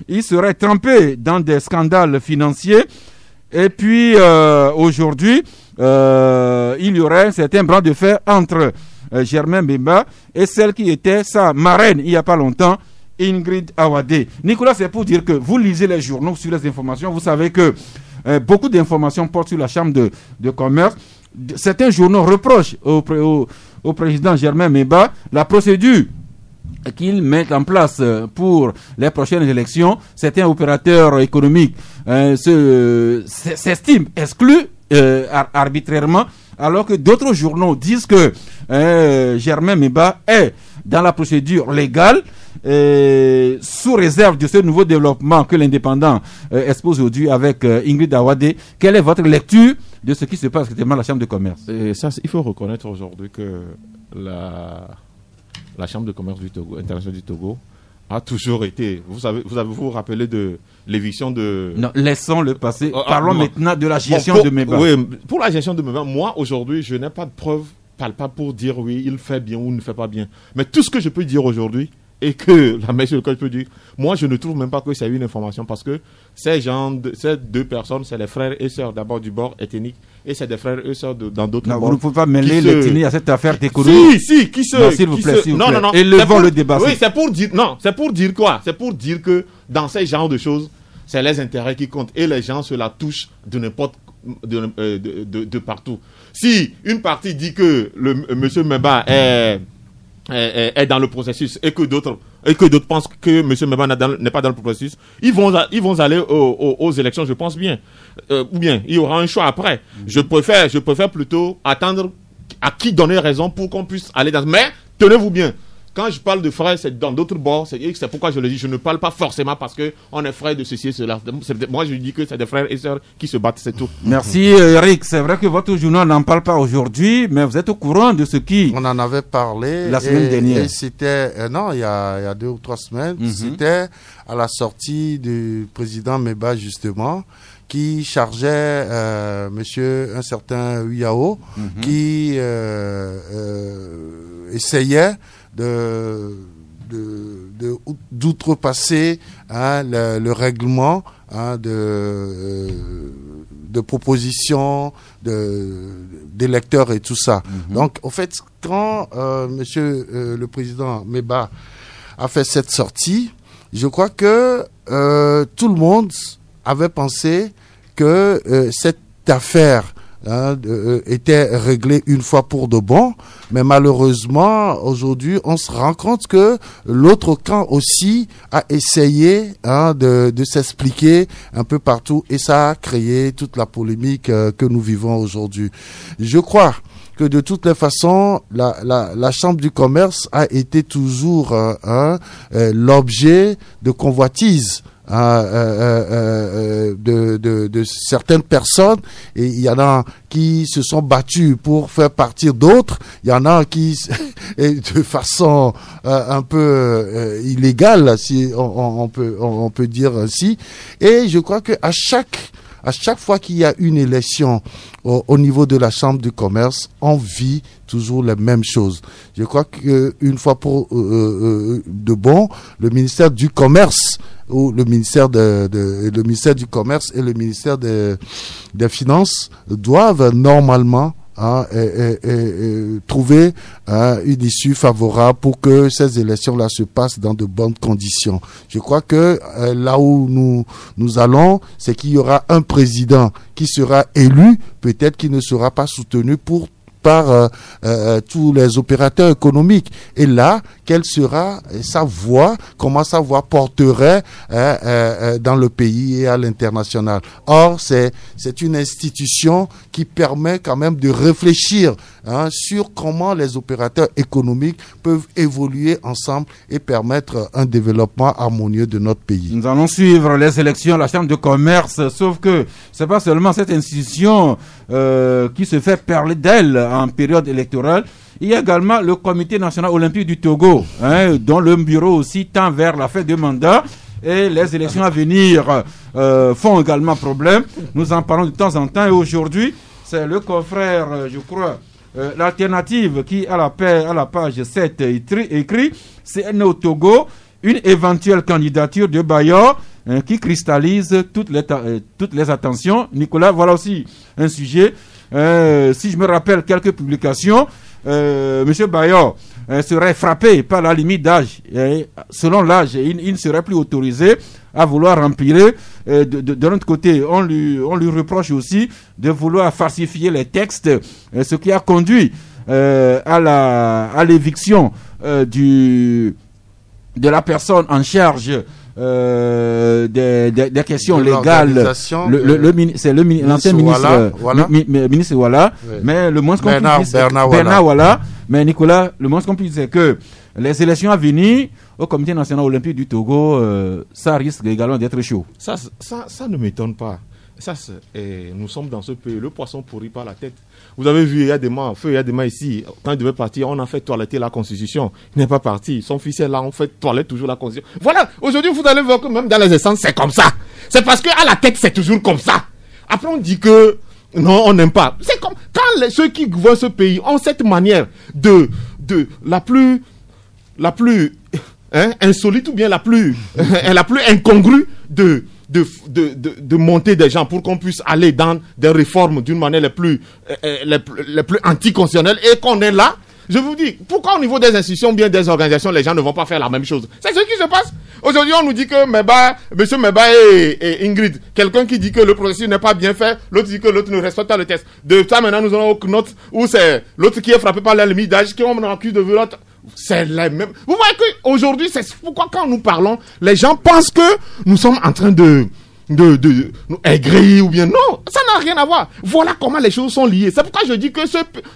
Il serait trempé dans des scandales financiers. Et puis, aujourd'hui, il y aurait un certain bras de fer entre Germain Meba et celle qui était sa marraine il n'y a pas longtemps, Ingrid Awadé. Nicolas, c'est pour dire que vous lisez les journaux sur les informations. Vous savez que beaucoup d'informations portent sur la Chambre de commerce. Certains journaux reprochent au président Germain Meba la procédure qu'il met en place pour les prochaines élections. Certains opérateurs économiques s'estiment exclus arbitrairement, alors que d'autres journaux disent que Germain Meba est dans la procédure légale, sous réserve de ce nouveau développement que l'Indépendant expose aujourd'hui avec Ingrid Awadé. Quelle est votre lecture de ce qui se passe actuellement à la Chambre de commerce? Et ça, il faut reconnaître aujourd'hui que la Chambre de commerce du Togo, internationale du Togo, a toujours été. Vous vous rappelez de l'éviction de. Non, laissons le passer. Parlons maintenant de la gestion de Meba. Oui, pour la gestion de Meba, moi aujourd'hui, je n'ai pas de preuves palpables pour dire oui, il fait bien ou ne fait pas bien. Mais tout ce que je peux dire aujourd'hui, et que la messe de je peux dire, moi je ne trouve même pas que c'est une information parce que ces deux personnes, c'est les frères et sœurs d'abord du bord ethnique et c'est des frères et sœurs dans d'autres bords. Vous ne pouvez pas mêler l'ethnie à cette affaire d'économie. Si, qui se. Non, s'il vous plaît. Non. Élevons le débat. Oui, c'est pour dire. Non, c'est pour dire quoi? C'est pour dire que dans ces genres de choses, c'est les intérêts qui comptent et les gens se la touchent de n'importe de partout. Si une partie dit que le monsieur Meba est dans le processus et que d'autres pensent que M. Meba n'est pas dans le processus, ils vont aller aux élections, je pense bien. Ou bien, il y aura un choix après. Je préfère plutôt attendre à qui donner raison pour qu'on puisse aller dans... Mais, tenez-vous bien, quand je parle de frères, c'est dans d'autres bords, c'est pourquoi je le dis, je ne parle pas forcément parce qu'on est frères de ceci et cela. Moi, je dis que c'est des frères et sœurs qui se battent, c'est tout. Merci Eric, c'est vrai que votre journal n'en parle pas aujourd'hui, mais vous êtes au courant de ce qui... On en avait parlé la semaine dernière. Et c'était, non, il y a 2 ou 3 semaines, c'était à la sortie du président Meba justement, qui chargeait un certain Uyao, qui essayait d'outrepasser le règlement de propositions d'électeurs et tout ça. Donc, en fait, quand monsieur le président Meba a fait cette sortie, je crois que tout le monde avait pensé que cette affaire était réglé une fois pour de bon, mais malheureusement aujourd'hui on se rend compte que l'autre camp aussi a essayé de s'expliquer un peu partout et ça a créé toute la polémique que nous vivons aujourd'hui. Je crois que de toutes les façons, la Chambre du commerce a été toujours l'objet de convoitises de certaines personnes, et il y en a qui se sont battus pour faire partir d'autres, il y en a qui de façon un peu illégale, si on peut dire ainsi, et je crois que à chaque fois qu'il y a une élection au niveau de la Chambre du commerce, on vit toujours les mêmes choses. Je crois qu'une fois pour de bon, le ministère du commerce ou le ministère le ministère du commerce et le ministère des finances doivent normalement trouver une issue favorable pour que ces élections-là se passent dans de bonnes conditions. Je crois que là où nous allons, c'est qu'il y aura un président qui sera élu, peut-être qu'il ne sera pas soutenu par tous les opérateurs économiques. Et là, quelle sera sa voix, comment sa voix porterait dans le pays et à l'international. Or, c'est une institution qui permet quand même de réfléchir sur comment les opérateurs économiques peuvent évoluer ensemble et permettre un développement harmonieux de notre pays. Nous allons suivre les élections à la Chambre de commerce, sauf que c'est pas seulement cette institution qui se fait parler d'elle en période électorale. Il y a également le Comité national olympique du Togo, dont le bureau aussi tend vers la fin de mandat. Et les élections à venir font également problème. Nous en parlons de temps en temps. Et aujourd'hui, c'est le confrère, je crois, l'alternative qui, à la page 7, écrit CN au Togo, une éventuelle candidature de Bayor qui cristallise toutes les attentions. Nicolas, voilà aussi un sujet. Si je me rappelle quelques publications, M. Bayor serait frappé par la limite d'âge. Selon l'âge, il ne serait plus autorisé à vouloir remplir. De l'autre côté, on lui reproche aussi de vouloir falsifier les textes, ce qui a conduit à l'éviction de la personne en charge des questions légales. C'est l'ancien ministre ministre Ouala, oui. Mais le moins qu'on puisse dire, Bernard Ouala. Mais Nicolas, le moins qu'on puisse dire, c'est que les élections à venir au Comité national olympique du Togo, ça risque également d'être chaud. Ça ne m'étonne pas. Nous sommes dans ce pays, le poisson pourrit par la tête. Vous avez vu, il y a des mains ici. Quand il devait partir, on a fait toiletter la Constitution. Il n'est pas parti. Son fils est là, on fait toiletter toujours la Constitution. Voilà, aujourd'hui, vous allez voir que même dans les essences, c'est comme ça. C'est parce qu'à la tête, c'est toujours comme ça. Après, on dit que non, on n'aime pas. C'est comme quand ceux qui gouvernent ce pays ont cette manière la plus insolite ou bien la plus incongrue de monter des gens pour qu'on puisse aller dans des réformes d'une manière les plus anticonstitutionnelles et qu'on est là. Je vous dis, pourquoi au niveau des institutions, bien des organisations, les gens ne vont pas faire la même chose? C'est ce qui se passe. Aujourd'hui, on nous dit que M. Meba et Ingrid, quelqu'un qui dit que le processus n'est pas bien fait, l'autre dit que l'autre ne respecte pas le test. De ça, maintenant, nous avons une autre où c'est l'autre qui est frappé par la limite d'âge, qui on accuse de violence. C'est les mêmes. Vous voyez qu'aujourd'hui, c'est pourquoi quand nous parlons, les gens pensent que nous sommes en train de nous aigrir ou bien non, ça n'a rien à voir. Voilà comment les choses sont liées. C'est pourquoi je dis que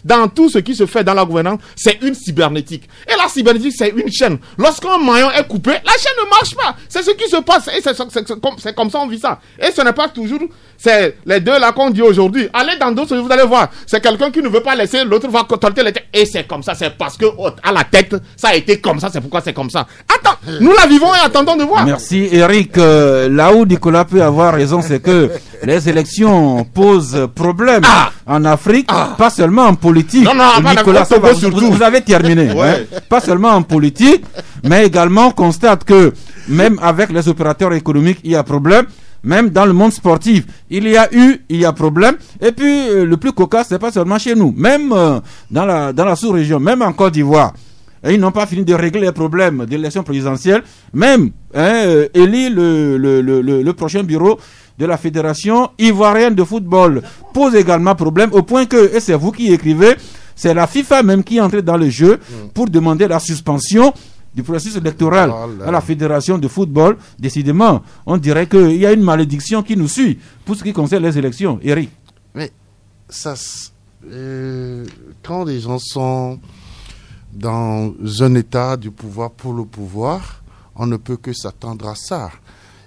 dans tout ce qui se fait dans la gouvernance, c'est une cybernétique. Et la cybernétique, c'est une chaîne. Lorsqu'un maillon est coupé, la chaîne ne marche pas. C'est ce qui se passe. Et c'est comme ça on vit ça. Et ce n'est pas toujours, c'est les deux là qu'on dit aujourd'hui. Allez dans d'autres, vous allez voir. C'est quelqu'un qui ne veut pas laisser, l'autre va tolter les têtes. Et c'est comme ça. C'est parce que à la tête, ça a été comme ça. C'est pourquoi c'est comme ça. Attends, nous la vivons et attendons de voir. Merci Eric. Là où Nicolas peut avoir raison, c'est que les élections posent problème en Afrique, pas seulement en politique. Non, Nicolas, vous avez terminé. Ouais. Pas seulement en politique, mais également on constate que même avec les opérateurs économiques, il y a problème. Même dans le monde sportif, il y a problème. Et puis, le plus cocasse, c'est pas seulement chez nous. Même dans la sous-région, même en Côte d'Ivoire. Et ils n'ont pas fini de régler les problèmes de l'élection présidentielle. Même élit le prochain bureau de la Fédération ivoirienne de football pose également problème au point que, et c'est vous qui écrivez, c'est la FIFA même qui est entrée dans le jeu pour demander la suspension du processus électoral à la Fédération de football. Décidément, on dirait qu'il y a une malédiction qui nous suit pour ce qui concerne les élections. Eric. Mais ça, quand les gens sont dans un état du pouvoir pour le pouvoir, on ne peut que s'attendre à ça.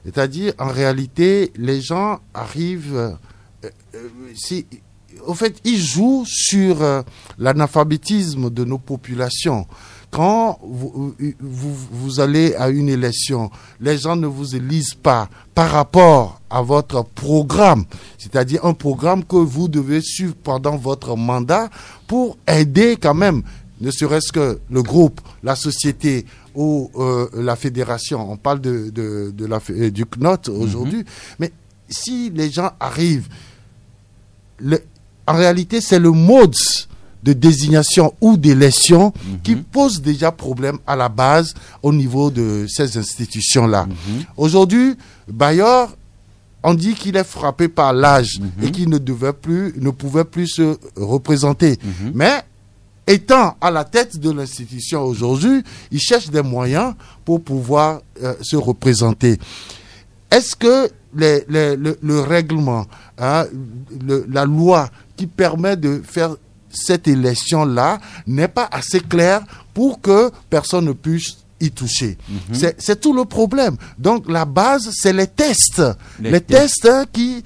C'est-à-dire, en réalité, les gens arrivent... au fait, ils jouent sur l'analphabétisme de nos populations. Quand vous allez à une élection, les gens ne vous élisent pas par rapport à votre programme, c'est-à-dire un programme que vous devez suivre pendant votre mandat pour aider quand même, ne serait-ce que le groupe, la société ou la fédération. On parle du CNOT aujourd'hui, mais si les gens arrivent, en réalité c'est le mode de désignation ou d'élection qui pose déjà problème à la base au niveau de ces institutions-là. Aujourd'hui, Bayor, on dit qu'il est frappé par l'âge et qu'il ne pouvait plus se représenter. Mais étant à la tête de l'institution aujourd'hui, il cherche des moyens pour pouvoir se représenter. Est-ce que le règlement, la loi qui permet de faire cette élection-là n'est pas assez claire pour que personne ne puisse y toucher. C'est tout le problème. Donc la base, c'est les tests. Les tests qui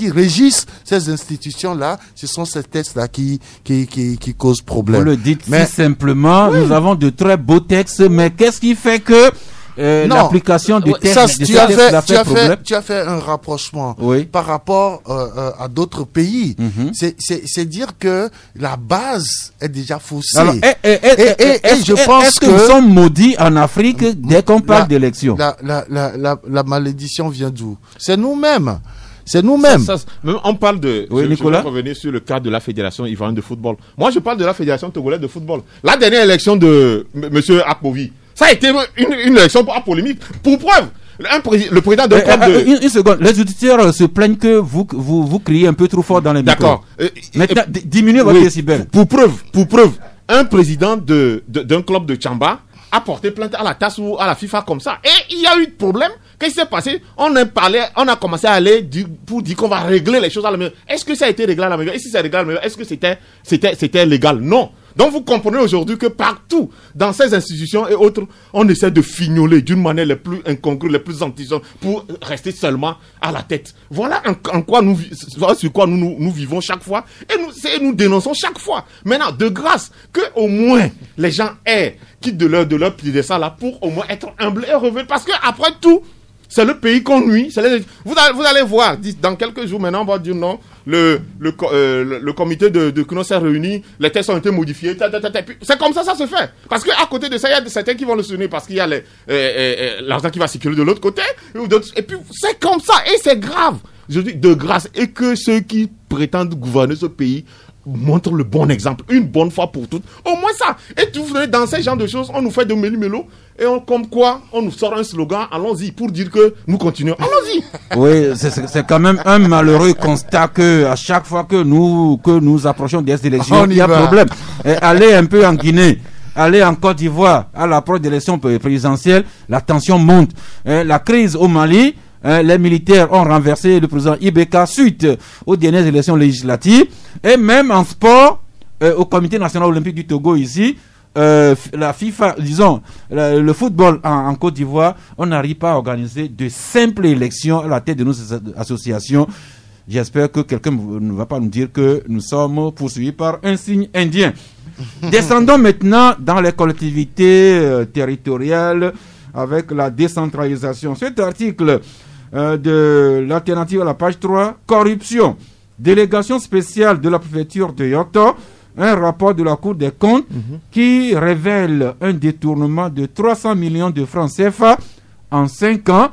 régissent ces institutions-là, ce sont ces tests-là qui causent problème. Vous le dites si simplement, nous avons de très beaux textes, mais qu'est-ce qui fait que l'application du texte tu as fait un rapprochement par rapport à d'autres pays. C'est dire que la base est déjà faussée. Alors, je pense que nous sommes maudits en Afrique dès qu'on parle d'élection. La malédiction vient d'où? C'est nous-mêmes. C'est nous-mêmes. On parle de... Oui, Nicolas. Je vais revenir sur le cas de la Fédération ivoirienne de football. Moi, je parle de la Fédération togolaise de football. La dernière élection de M. Akpovi, ça a été une élection à polémique. Pour preuve, le président d'un club de... Une seconde. Les auditeurs se plaignent que vous criez un peu trop fort dans les micros. D'accord. Maintenant, diminuez votre décibel. Pour preuve, un président d'un club de Tchamba a porté plainte à la TAS ou à la FIFA comme ça. Et il y a eu de problème. Qu'est-ce qui s'est passé? On a commencé à aller pour dire qu'on va régler les choses à la meilleure. Est-ce que ça a été réglé à la meilleure? Et si c'est réglé à la meilleure, est-ce que c'était légal? Non. Donc vous comprenez aujourd'hui que partout, dans ces institutions et autres, on essaie de fignoler d'une manière les plus incongrue, les plus antigenres, pour rester seulement à la tête. Voilà sur quoi nous vivons chaque fois, et nous dénonçons chaque fois. Maintenant, de grâce, que au moins les gens quittent de leur piédestal là pour au moins être humbles et revenus, parce que après tout, c'est le pays qu'on nuit. Vous allez voir, dans quelques jours maintenant, on va dire non, le comité de CNOS s'est réuni, les textes ont été modifiés, c'est comme ça se fait. Parce qu'à côté de ça, il y a certains qui vont le soutenir parce qu'il y a l'argent qui va circuler de l'autre côté, et puis c'est comme ça, et c'est grave. Je dis de grâce, et que ceux qui prétendent gouverner ce pays montrent le bon exemple, une bonne fois pour toutes, au moins ça. Et tout, dans ces genres de choses, on nous fait de méli-mélo, et comme quoi, on nous sort un slogan, allons-y, pour dire que nous continuons, allons-y. Oui, c'est quand même un malheureux constat que à chaque fois que nous approchons des élections, il y a problème. Et allez un peu en Guinée, allez en Côte d'Ivoire, à l'approche des élections présidentielles, la tension monte. La crise au Mali, les militaires ont renversé le président Ibeka suite aux dernières élections législatives, et même en sport, au comité national olympique du Togo ici, la FIFA, disons, le football en Côte d'Ivoire, on n'arrive pas à organiser de simples élections à la tête de nos associations. J'espère que quelqu'un ne va pas nous dire que nous sommes poursuivis par un signe indien. Descendons maintenant dans les collectivités territoriales avec la décentralisation. Cet article de l'alternative à la page 3, corruption, délégation spéciale de la préfecture de Yoto, un rapport de la Cour des comptes qui révèle un détournement de 300 millions de francs CFA en 5 ans.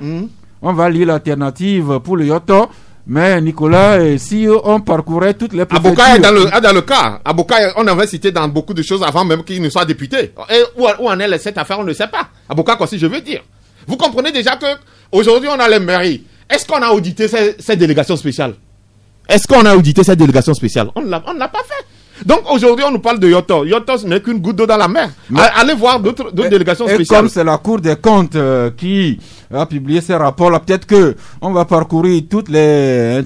On va lire l'alternative pour le Yoto. Mais Nicolas, si on parcourait toutes les préfectures... Aboka est dans le cas. Aboka, on avait cité dans beaucoup de choses avant même qu'il ne soit député. Et où en est cette affaire, on ne sait pas. Aboka, quoi, si je veux dire. Vous comprenez déjà que aujourd'hui on a les mairies. Est-ce qu'on a audité ces délégations spéciales? Est-ce qu'on a audité ces délégations spéciales? On ne l'a pas fait. Donc aujourd'hui on nous parle de Yoto. Yoto ce n'est qu'une goutte d'eau dans la mer. Allez voir d'autres délégations spéciales. Et comme c'est la Cour des comptes qui a publié ces rapports-là, peut-être que on va parcourir toutes les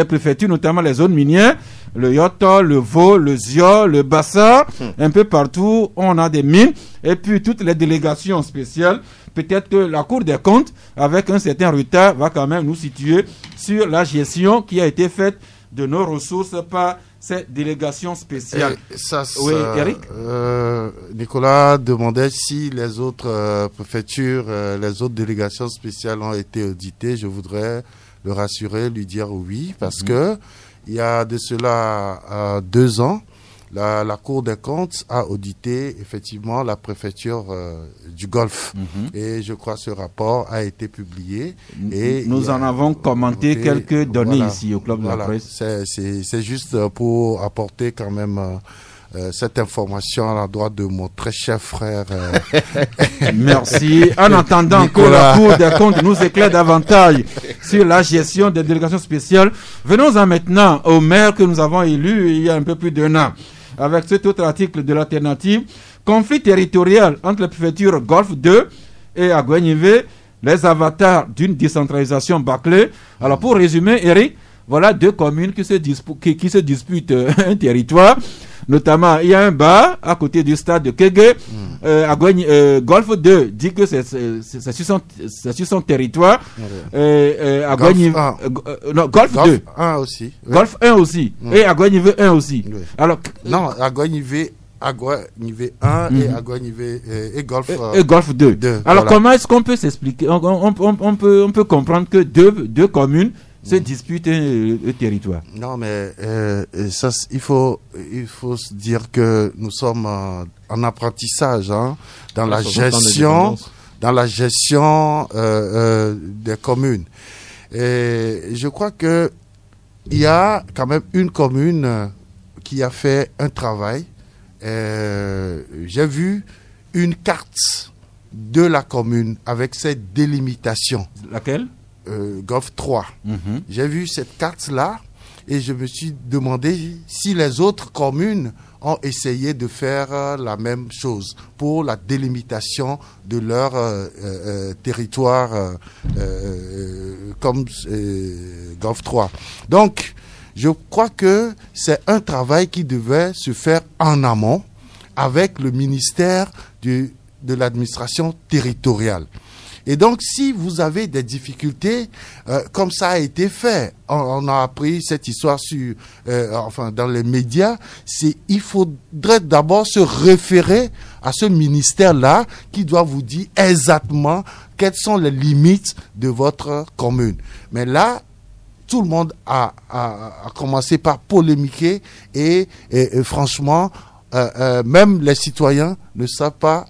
préfectures, notamment les zones minières, le Yoto, le Vaud, le Zio, le Bassa, un peu partout on a des mines, et puis toutes les délégations spéciales. Peut-être que la Cour des comptes, avec un certain retard, va quand même nous situer sur la gestion qui a été faite de nos ressources par ces délégations spéciales. Oui, Eric. Nicolas demandait si les autres préfectures, les autres délégations spéciales ont été auditées. Je voudrais le rassurer, lui dire oui, parce que il y a de cela 2 ans, la Cour des comptes a audité effectivement la préfecture du Golfe. Et je crois que ce rapport a été publié. Et nous en avons commenté quelques données ici au Club de la Presse. C'est juste pour apporter quand même cette information à l'endroit de mon très cher frère. Merci. En attendant Nicolas, que la Cour des comptes nous éclaire davantage sur la gestion des délégations spéciales, venons-en maintenant au maire que nous avons élu il y a un peu plus d'1 an. Avec cet autre article de l'alternative, conflit territorial entre les préfectures Golfe 2 et Aguenivé, les avatars d'une décentralisation bâclée. Alors pour résumer, Eric, voilà 2 communes qui se disputent un territoire. Notamment, il y a un bar à côté du stade de Kégué. Golfe 2 dit que c'est sur son territoire. Golfe 2. 1 aussi. Oui. Golfe 1 aussi. Et Aguenivé 1 aussi. Oui. Alors, non, Aguenivé 1 et Aguenivé et Golfe et Golfe 2. Alors, voilà. Comment est-ce qu'on peut s'expliquer? On peut comprendre que deux communes se disputent le territoire. Non, mais ça, il faut se dire que nous sommes en apprentissage dans la gestion des communes. Et je crois que il y a quand même une commune qui a fait un travail. J'ai vu une carte de la commune avec ses délimitations. Laquelle? Golfe 3. J'ai vu cette carte-là et je me suis demandé si les autres communes ont essayé de faire la même chose pour la délimitation de leur territoire comme Golfe 3. Donc, je crois que c'est un travail qui devait se faire en amont avec le ministère de l'administration territoriale. Et donc, si vous avez des difficultés, comme ça a été fait, on a appris cette histoire dans les médias, il faudrait d'abord se référer à ce ministère-là qui doit vous dire exactement quelles sont les limites de votre commune. Mais là, tout le monde a commencé par polémiquer et franchement, même les citoyens ne savent pas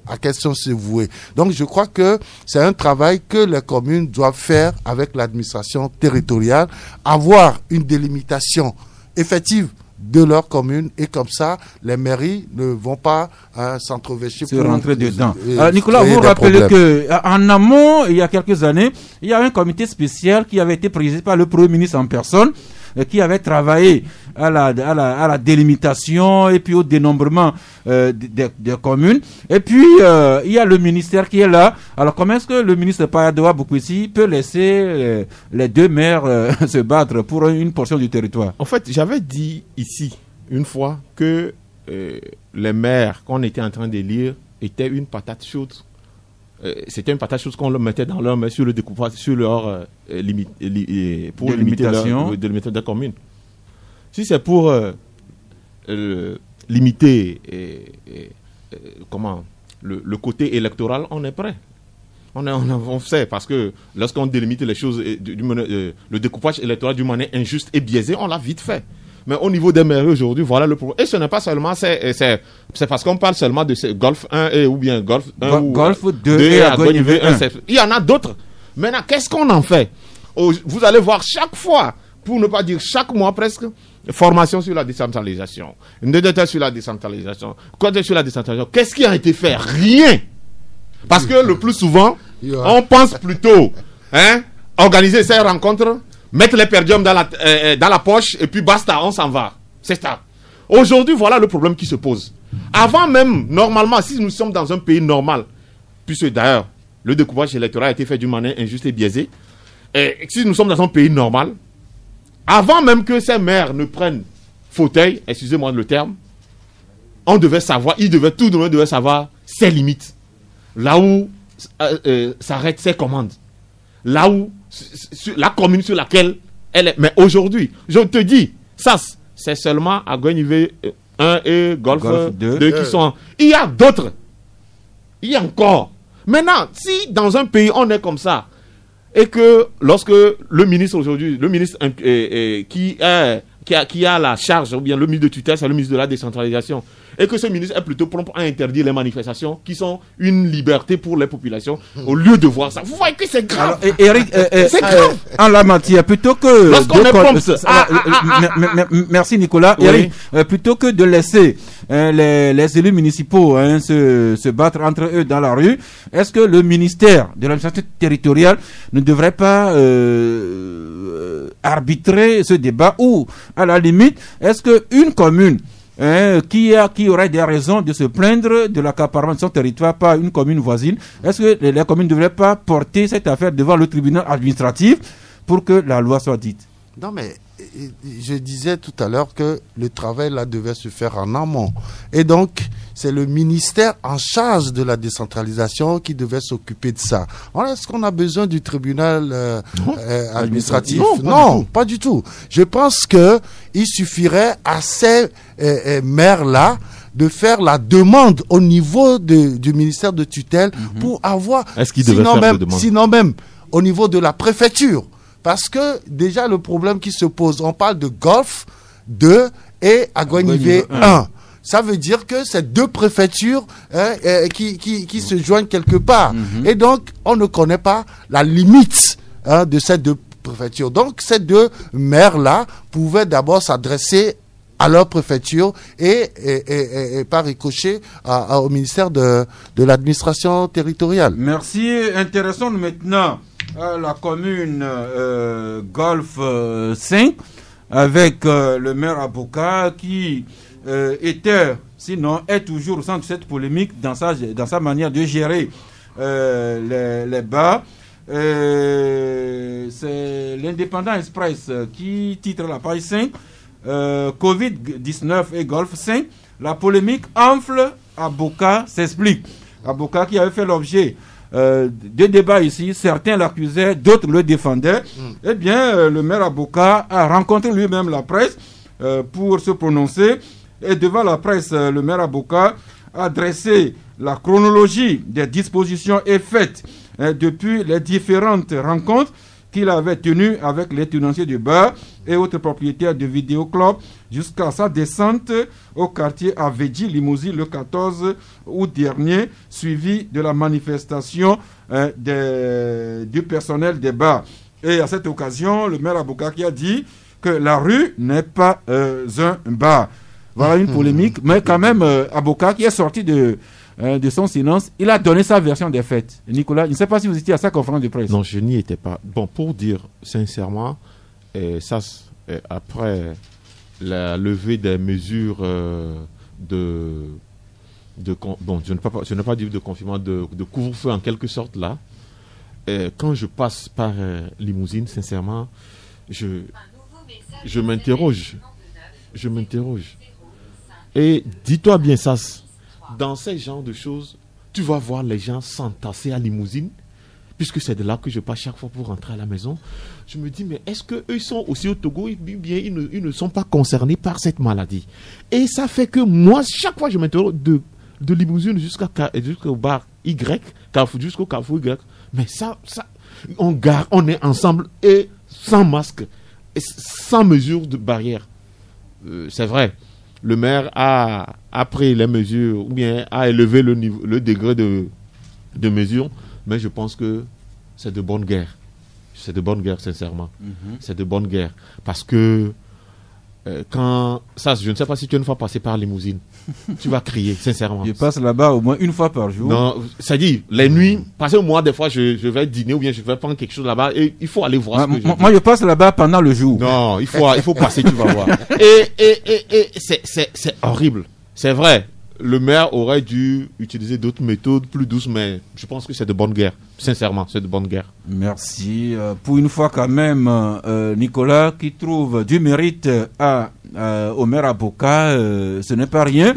à quelles sont se vouer. Donc, je crois que c'est un travail que les communes doivent faire avec l'administration territoriale, avoir une délimitation effective de leur commune et comme ça, les mairies ne vont pas s'entrevêcher pour rentrer dedans. Nicolas, vous rappelez qu'en amont, il y a quelques années, il y a un comité spécial qui avait été présidé par le Premier ministre en personne, qui avait travaillé à la délimitation et puis au dénombrement des communes. Et puis, il y a le ministère qui est là. Alors, comment est-ce que le ministre Payadoa Boukwissi peut laisser les deux maires se battre pour une portion du territoire? En fait, j'avais dit ici, une fois, que les maires qu'on était en train d'élire étaient une patate chaude. C'était une patate chaude qu'on leur mettait dans leur main sur le découpage, sur leur pour limiter la commune. Si c'est pour limiter le côté électoral, on est prêt. On sait, parce que lorsqu'on délimite les choses, le découpage électoral d'une manière injuste et biaisée, on l'a vite fait. Mais au niveau des mairies aujourd'hui, voilà le problème. Et ce n'est pas seulement, c'est parce qu'on parle seulement de ces Golf 1 ou bien Golf 1 Golf 2 et Agonive 1. Il y en a d'autres. Maintenant, qu'est-ce qu'on en fait? Vous allez voir chaque fois, pour ne pas dire chaque mois presque, formation sur la décentralisation. Une détail sur la décentralisation. Quoi sur la décentralisation? Qu'est-ce qui a été fait? Rien. Parce que le plus souvent, on pense plutôt organiser ces rencontres, mettre les perdiums dans la poche et puis basta, on s'en va. C'est ça. Aujourd'hui, voilà le problème qui se pose. Avant même, normalement, si nous sommes dans un pays normal, puisque d'ailleurs, le découpage électoral a été fait d'une manière injuste et biaisée, et si nous sommes dans un pays normal, avant même que ces maires ne prennent fauteuil, excusez-moi le terme, tout le monde devait savoir ses limites. Là où s'arrêtent ses commandes. Là où la commune sur laquelle elle est. Mais aujourd'hui, je te dis, ça, c'est seulement à Agonive 1 et Golf 2 qui sont. Il y a d'autres. Il y a encore. Maintenant, si dans un pays on est comme ça, et que lorsque le ministre aujourd'hui, le ministre qui a la charge, ou bien le ministre de tutelle, c'est le ministre de la décentralisation, et que ce ministre est plutôt prompt à interdire les manifestations qui sont une liberté pour les populations, au lieu de voir ça. Vous voyez que c'est grave. Alors, Eric, c'est grave. En la matière, plutôt que... Lorsqu'on est prompt... Merci Nicolas. Oui. Eric, plutôt que de laisser les élus municipaux se battre entre eux dans la rue, est-ce que le ministère de l'administration territoriale ne devrait pas arbitrer ce débat, ou à la limite, est-ce qu'une commune qui aurait des raisons de se plaindre de l'accaparement de son territoire par une commune voisine, est-ce que les communes ne devraient pas porter cette affaire devant le tribunal administratif pour que la loi soit dite? Non, mais je disais tout à l'heure que le travail là devait se faire en amont. Et donc, c'est le ministère en charge de la décentralisation qui devait s'occuper de ça. Est-ce qu'on a besoin du tribunal administratif? Non, pas du tout. Je pense qu'il suffirait à ces maires-là de faire la demande au niveau du ministère de tutelle pour avoir... Est-ce qu'ils devaient faire la demande? Sinon même, au niveau de la préfecture. Parce que déjà, le problème qui se pose, on parle de Golf 2 et Agonive 1. Ça veut dire que c'est deux préfectures qui se joignent quelque part. Et donc, on ne connaît pas la limite de ces deux préfectures. Donc, ces deux maires-là pouvaient d'abord s'adresser à leur préfecture et par ricochet au ministère de l'administration territoriale. Merci. Intéressons maintenant la commune Golf 5 avec le maire Abouka qui est toujours au centre de cette polémique dans sa manière de gérer les bas. C'est l'Indépendant Express qui titre la page 5 Covid-19 et Golfe 5, la polémique enfle. Aboka s'explique. Aboka qui avait fait l'objet de débats ici, certains l'accusaient, d'autres le défendaient. Eh bien, le maire Aboka a rencontré lui-même la presse pour se prononcer. Et devant la presse, le maire Aboka a dressé la chronologie des dispositions et faites depuis les différentes rencontres qu'il avait tenues avec les tenanciers du bar et autres propriétaires de vidéoclubs jusqu'à sa descente au quartier Avedji Limousin le 14 août dernier, suivi de la manifestation du personnel des bars. Et à cette occasion, le maire Aboka qui a dit que la rue n'est pas un bar. Voilà une polémique, mais quand même, Aboka qui est sorti de son silence, il a donné sa version des faits. Nicolas, je ne sais pas si vous étiez à sa conférence de presse. Non, je n'y étais pas. Bon, pour dire sincèrement, après la levée des mesures je ne vais pas dire de confinement, de couvre-feu en quelque sorte là, quand je passe par Limousine, sincèrement, je m'interroge. Je m'interroge. Et dis-toi bien ça, dans ces genres de choses, tu vas voir les gens s'entasser à Limousine, puisque c'est de là que je passe chaque fois pour rentrer à la maison. Je me dis, mais est-ce qu'eux sont aussi au Togo, et bien ils ne sont pas concernés par cette maladie? Et ça fait que moi, chaque fois je m'interroge de Limousine jusqu'au bar Y, jusqu'au Carrefour Y, mais ça, on est ensemble et sans masque, et sans mesure de barrière. C'est vrai. Le maire a pris les mesures, ou bien a élevé le degré de mesure, mais je pense que c'est de bonne guerre. C'est de bonne guerre, sincèrement. C'est de bonne guerre. Parce que je ne sais pas si tu es une fois passé par Limousine, tu vas crier, sincèrement. Je passe là-bas au moins une fois par jour. Non, c'est-à-dire, les nuits, parce que moi, des fois, je vais dîner ou bien je vais prendre quelque chose là-bas et il faut aller voir moi, je passe là-bas pendant le jour. Non, il faut passer, tu vas voir. Et c'est horrible. C'est vrai. Le maire aurait dû utiliser d'autres méthodes plus douces, mais je pense que c'est de bonne guerre. Sincèrement, c'est de bonne guerre. Merci. Pour une fois quand même, Nicolas, qui trouve du mérite au maire Aboka, ce n'est pas rien.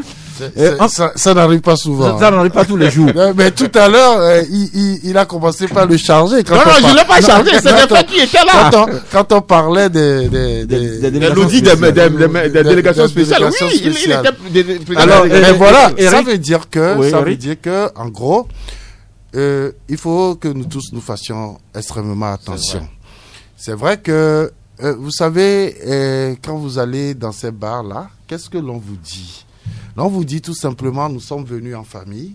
Ça n'arrive pas souvent. Ça n'arrive pas tous les jours. Mais tout à l'heure, il a commencé par le charger. Non, je ne l'ai pas chargé, c'est le fait qui était là. Quand on parlait des délégations spéciales, oui, il était... Alors, voilà, ça veut dire que, en gros, il faut que nous tous nous fassions extrêmement attention. C'est vrai que, vous savez, quand vous allez dans ces bars-là, qu'est-ce que l'on vous dit? L'on vous dit tout simplement, nous sommes venus en famille.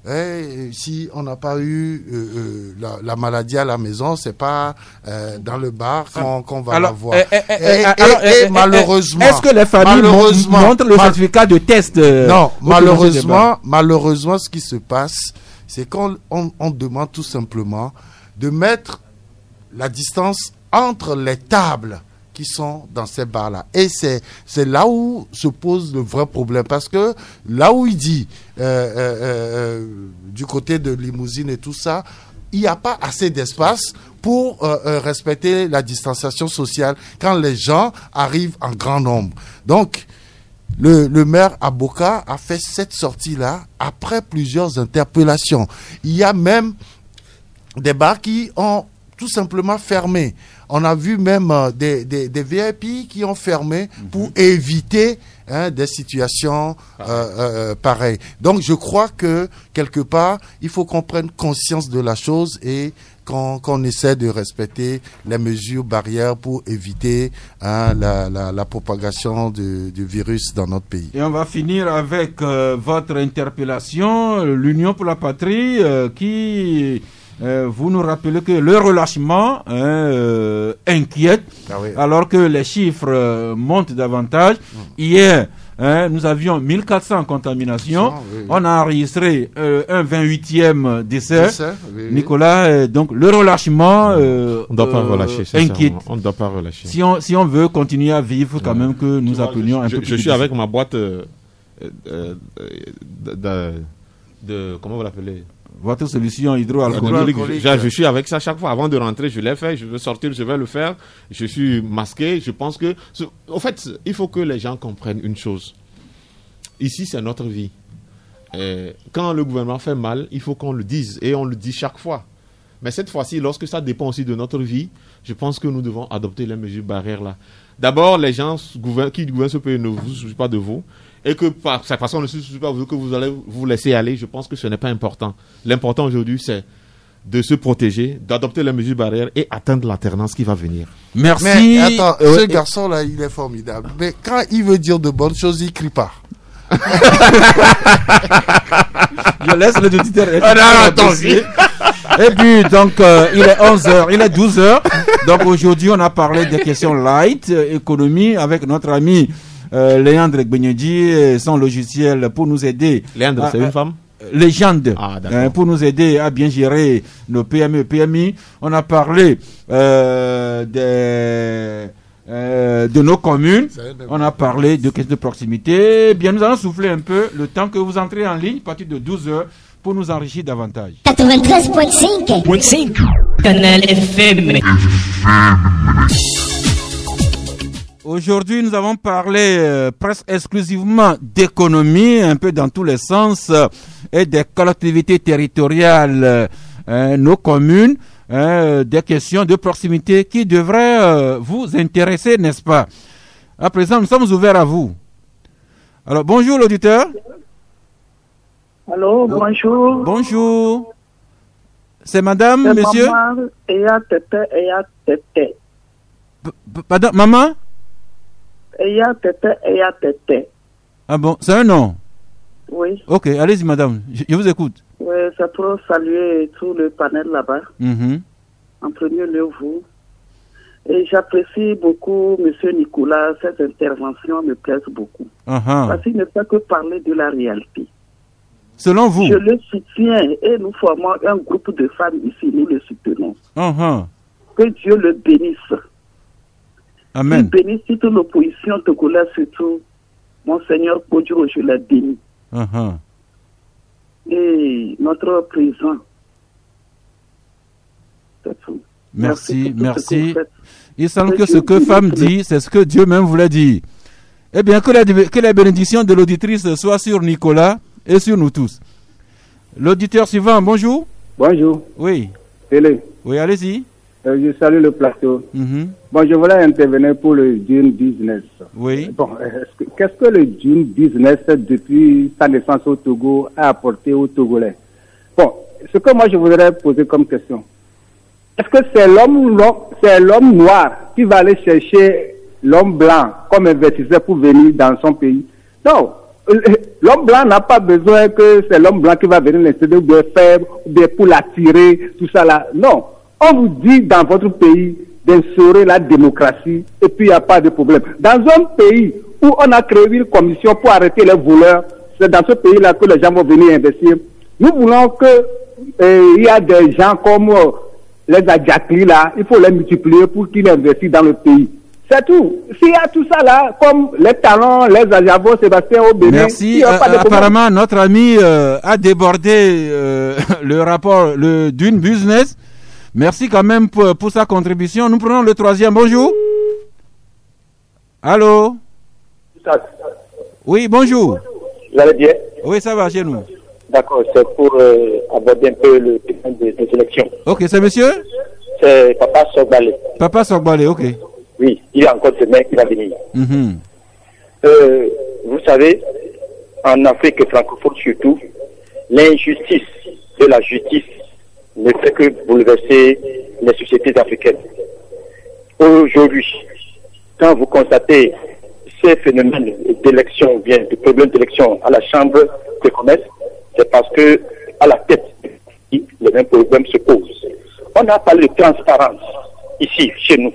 Et si on n'a pas eu la maladie à la maison, c'est pas dans le bar qu'on va la voir. Et malheureusement, est-ce que les familles montrent le certificat de test? Non, malheureusement, ce qui se passe, c'est qu'on demande tout simplement de mettre la distance entre les tables qui sont dans ces bars-là. Et c'est là où se pose le vrai problème. Parce que là où il dit, du côté de Limousine et tout ça, il n'y a pas assez d'espace pour respecter la distanciation sociale quand les gens arrivent en grand nombre. Donc, le maire Aboka a fait cette sortie-là après plusieurs interpellations. Il y a même des bars qui ont tout simplement fermé. On a vu même des VIP qui ont fermé pour éviter des situations pareilles. Donc je crois que quelque part, il faut qu'on prenne conscience de la chose et qu'on essaie de respecter les mesures barrières pour éviter la propagation du virus dans notre pays. Et on va finir avec votre interpellation, l'Union pour la patrie, qui... vous nous rappelez que le relâchement inquiète, alors que les chiffres montent davantage. Hier, nous avions 1400 contaminations. On a enregistré un 28e décès. Nicolas, donc le relâchement on doit pas relâcher, inquiète. On ne doit pas relâcher. Si on veut continuer à vivre, quand même que nous appelions un peu plus. Je suis avec ma boîte comment vous l'appelez? Votre solution hydroalcoolique. Je suis avec ça chaque fois. Avant de rentrer, je l'ai fait. Je veux sortir, je vais le faire. Je suis masqué. Je pense que... En fait, il faut que les gens comprennent une chose. Ici, c'est notre vie. Quand le gouvernement fait mal, il faut qu'on le dise. Et on le dit chaque fois. Mais cette fois-ci, lorsque ça dépend aussi de notre vie, je pense que nous devons adopter les mesures barrières là. D'abord, les gens qui gouvernent ce pays ne vous soucient pas de vous. Et que par sa façon ne se soucie pas de vous, que vous allez vous laisser aller. Je pense que ce n'est pas important. L'important aujourd'hui, c'est de se protéger, d'adopter les mesures barrières et atteindre l'alternance qui va venir. Merci. Mais attends, ce garçon-là, il est formidable. Mais quand il veut dire de bonnes choses, il crie pas. Je laisse le auditeur. Et puis, donc, il est 11h, il est 12h. Donc, aujourd'hui, on a parlé des questions light, économie, avec notre ami Léandre Gbenyedi et son logiciel pour nous aider. Léandre, c'est une femme? Légende, pour nous aider à bien gérer nos PME et PMI. On a parlé de nos communes, on a parlé de questions de proximité. Bien, nous allons souffler un peu le temps que vous entrez en ligne à partir de 12h pour nous enrichir davantage. 93.5 Canal FM. Aujourd'hui, nous avons parlé presque exclusivement d'économie, un peu dans tous les sens, et des collectivités territoriales, nos communes, des questions de proximité qui devraient vous intéresser, n'est-ce pas? À présent, nous sommes ouverts à vous. Alors, bonjour l'auditeur. Allô, bonjour. Bonjour. C'est madame, monsieur? Maman, Eya Tete. Pardon, maman? Eya Tete. Ah bon, c'est un nom? Oui. Ok, allez-y madame, je vous écoute. Oui, c'est pour saluer tout le panel là-bas. En premier lieu, vous. Et j'apprécie beaucoup monsieur Nicolas, ses interventions me plaisent beaucoup. Parce qu'il ne fait que parler de la réalité. Selon vous? Je le soutiens et nous formons un groupe de femmes ici, nous le soutenons. Que Dieu le bénisse. Amen. Il bénisse toute l'opposition togolaise, surtout Monseigneur Kodjo, je l'ai béni. Et notre président. C'est tout. Merci. Il semble que ce que femme dit, c'est ce que Dieu même voulait dire. Eh bien, que la bénédiction de l'auditrice soit sur Nicolas et sur nous tous. L'auditeur suivant, bonjour. Bonjour. Oui. Télé. Oui, allez-y. Je salue le plateau. Bon, je voulais intervenir pour le Dune Business. Oui. Bon, qu'est-ce que le Dune Business, depuis sa naissance au Togo, a apporté aux Togolais? Bon, ce que moi je voudrais poser comme question, est-ce que c'est l'homme noir qui va aller chercher l'homme blanc comme investisseur pour venir dans son pays? Non. L'homme blanc n'a pas besoin que c'est l'homme blanc qui va venir l'installer ou bien faire, ou bien pour l'attirer, tout ça là. Non. On vous dit dans votre pays d'instaurer la démocratie et puis il n'y a pas de problème. Dans un pays où on a créé une commission pour arrêter les voleurs, c'est dans ce pays-là que les gens vont venir investir. Nous voulons que il y a des gens comme les Adjakli là, il faut les multiplier pour qu'ils investissent dans le pays. C'est tout. S'il y a tout ça là, comme les talents, les Ajavo, Sébastien au Bénin. Merci. Apparemment, notre ami a débordé le rapport d'une business. Merci quand même pour sa contribution. Nous prenons le troisième. Bonjour. Allô? Oui, bonjour. Vous allez bien? Oui, ça va chez nous. D'accord, c'est pour aborder un peu le thème des élections. Ok, c'est monsieur? C'est Papa Sogbale. Papa Sogbale, ok. Oui, il y a encore demain qui va venir. Vous savez, en Afrique francophone surtout, l'injustice de la justice ne fait que bouleverser les sociétés africaines. Aujourd'hui, quand vous constatez ces phénomènes d'élection, bien de problèmes d'élection à la Chambre de commerce, c'est parce que à la tête, les mêmes problèmes se posent. On a parlé de transparence ici, chez nous.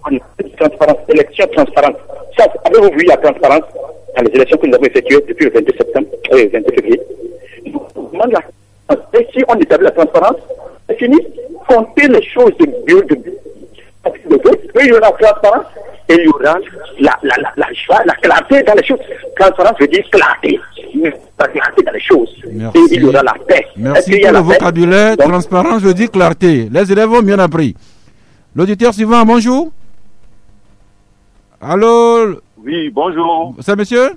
On a parlé de transparence, élection transparente. Ça, avez-vous vu la transparence dans les élections que nous avons effectuées depuis le 22 septembre, le 22 février? Et si on établit la transparence, c'est fini. Comptez les choses de mieux, il y aura la transparence et il y aura la clarté dans les choses. Transparence veut dire clarté. continuer à regarder dans les choses. Merci. Et il y aura la paix. Merci pour le vocabulaire, transparence, je dis clarté. Les élèves ont bien appris. L'auditeur suivant, bonjour. Allô? Oui, bonjour. C'est monsieur?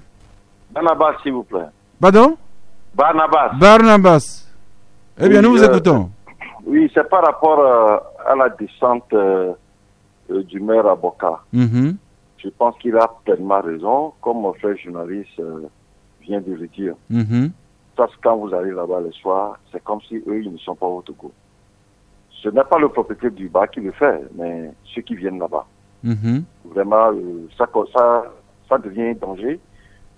Barnabas, s'il vous plaît. Pardon? Barnabas. Eh bien, nous vous écoutons. Oui, c'est par rapport à la descente du maire Aboka. Je pense qu'il a pleinement raison, comme mon frère journaliste vient de le dire. Parce que quand vous allez là-bas le soir, c'est comme si eux, ils ne sont pas au Togo. Ce n'est pas le propriétaire du bar qui le fait, mais ceux qui viennent là-bas. Vraiment, ça devient un danger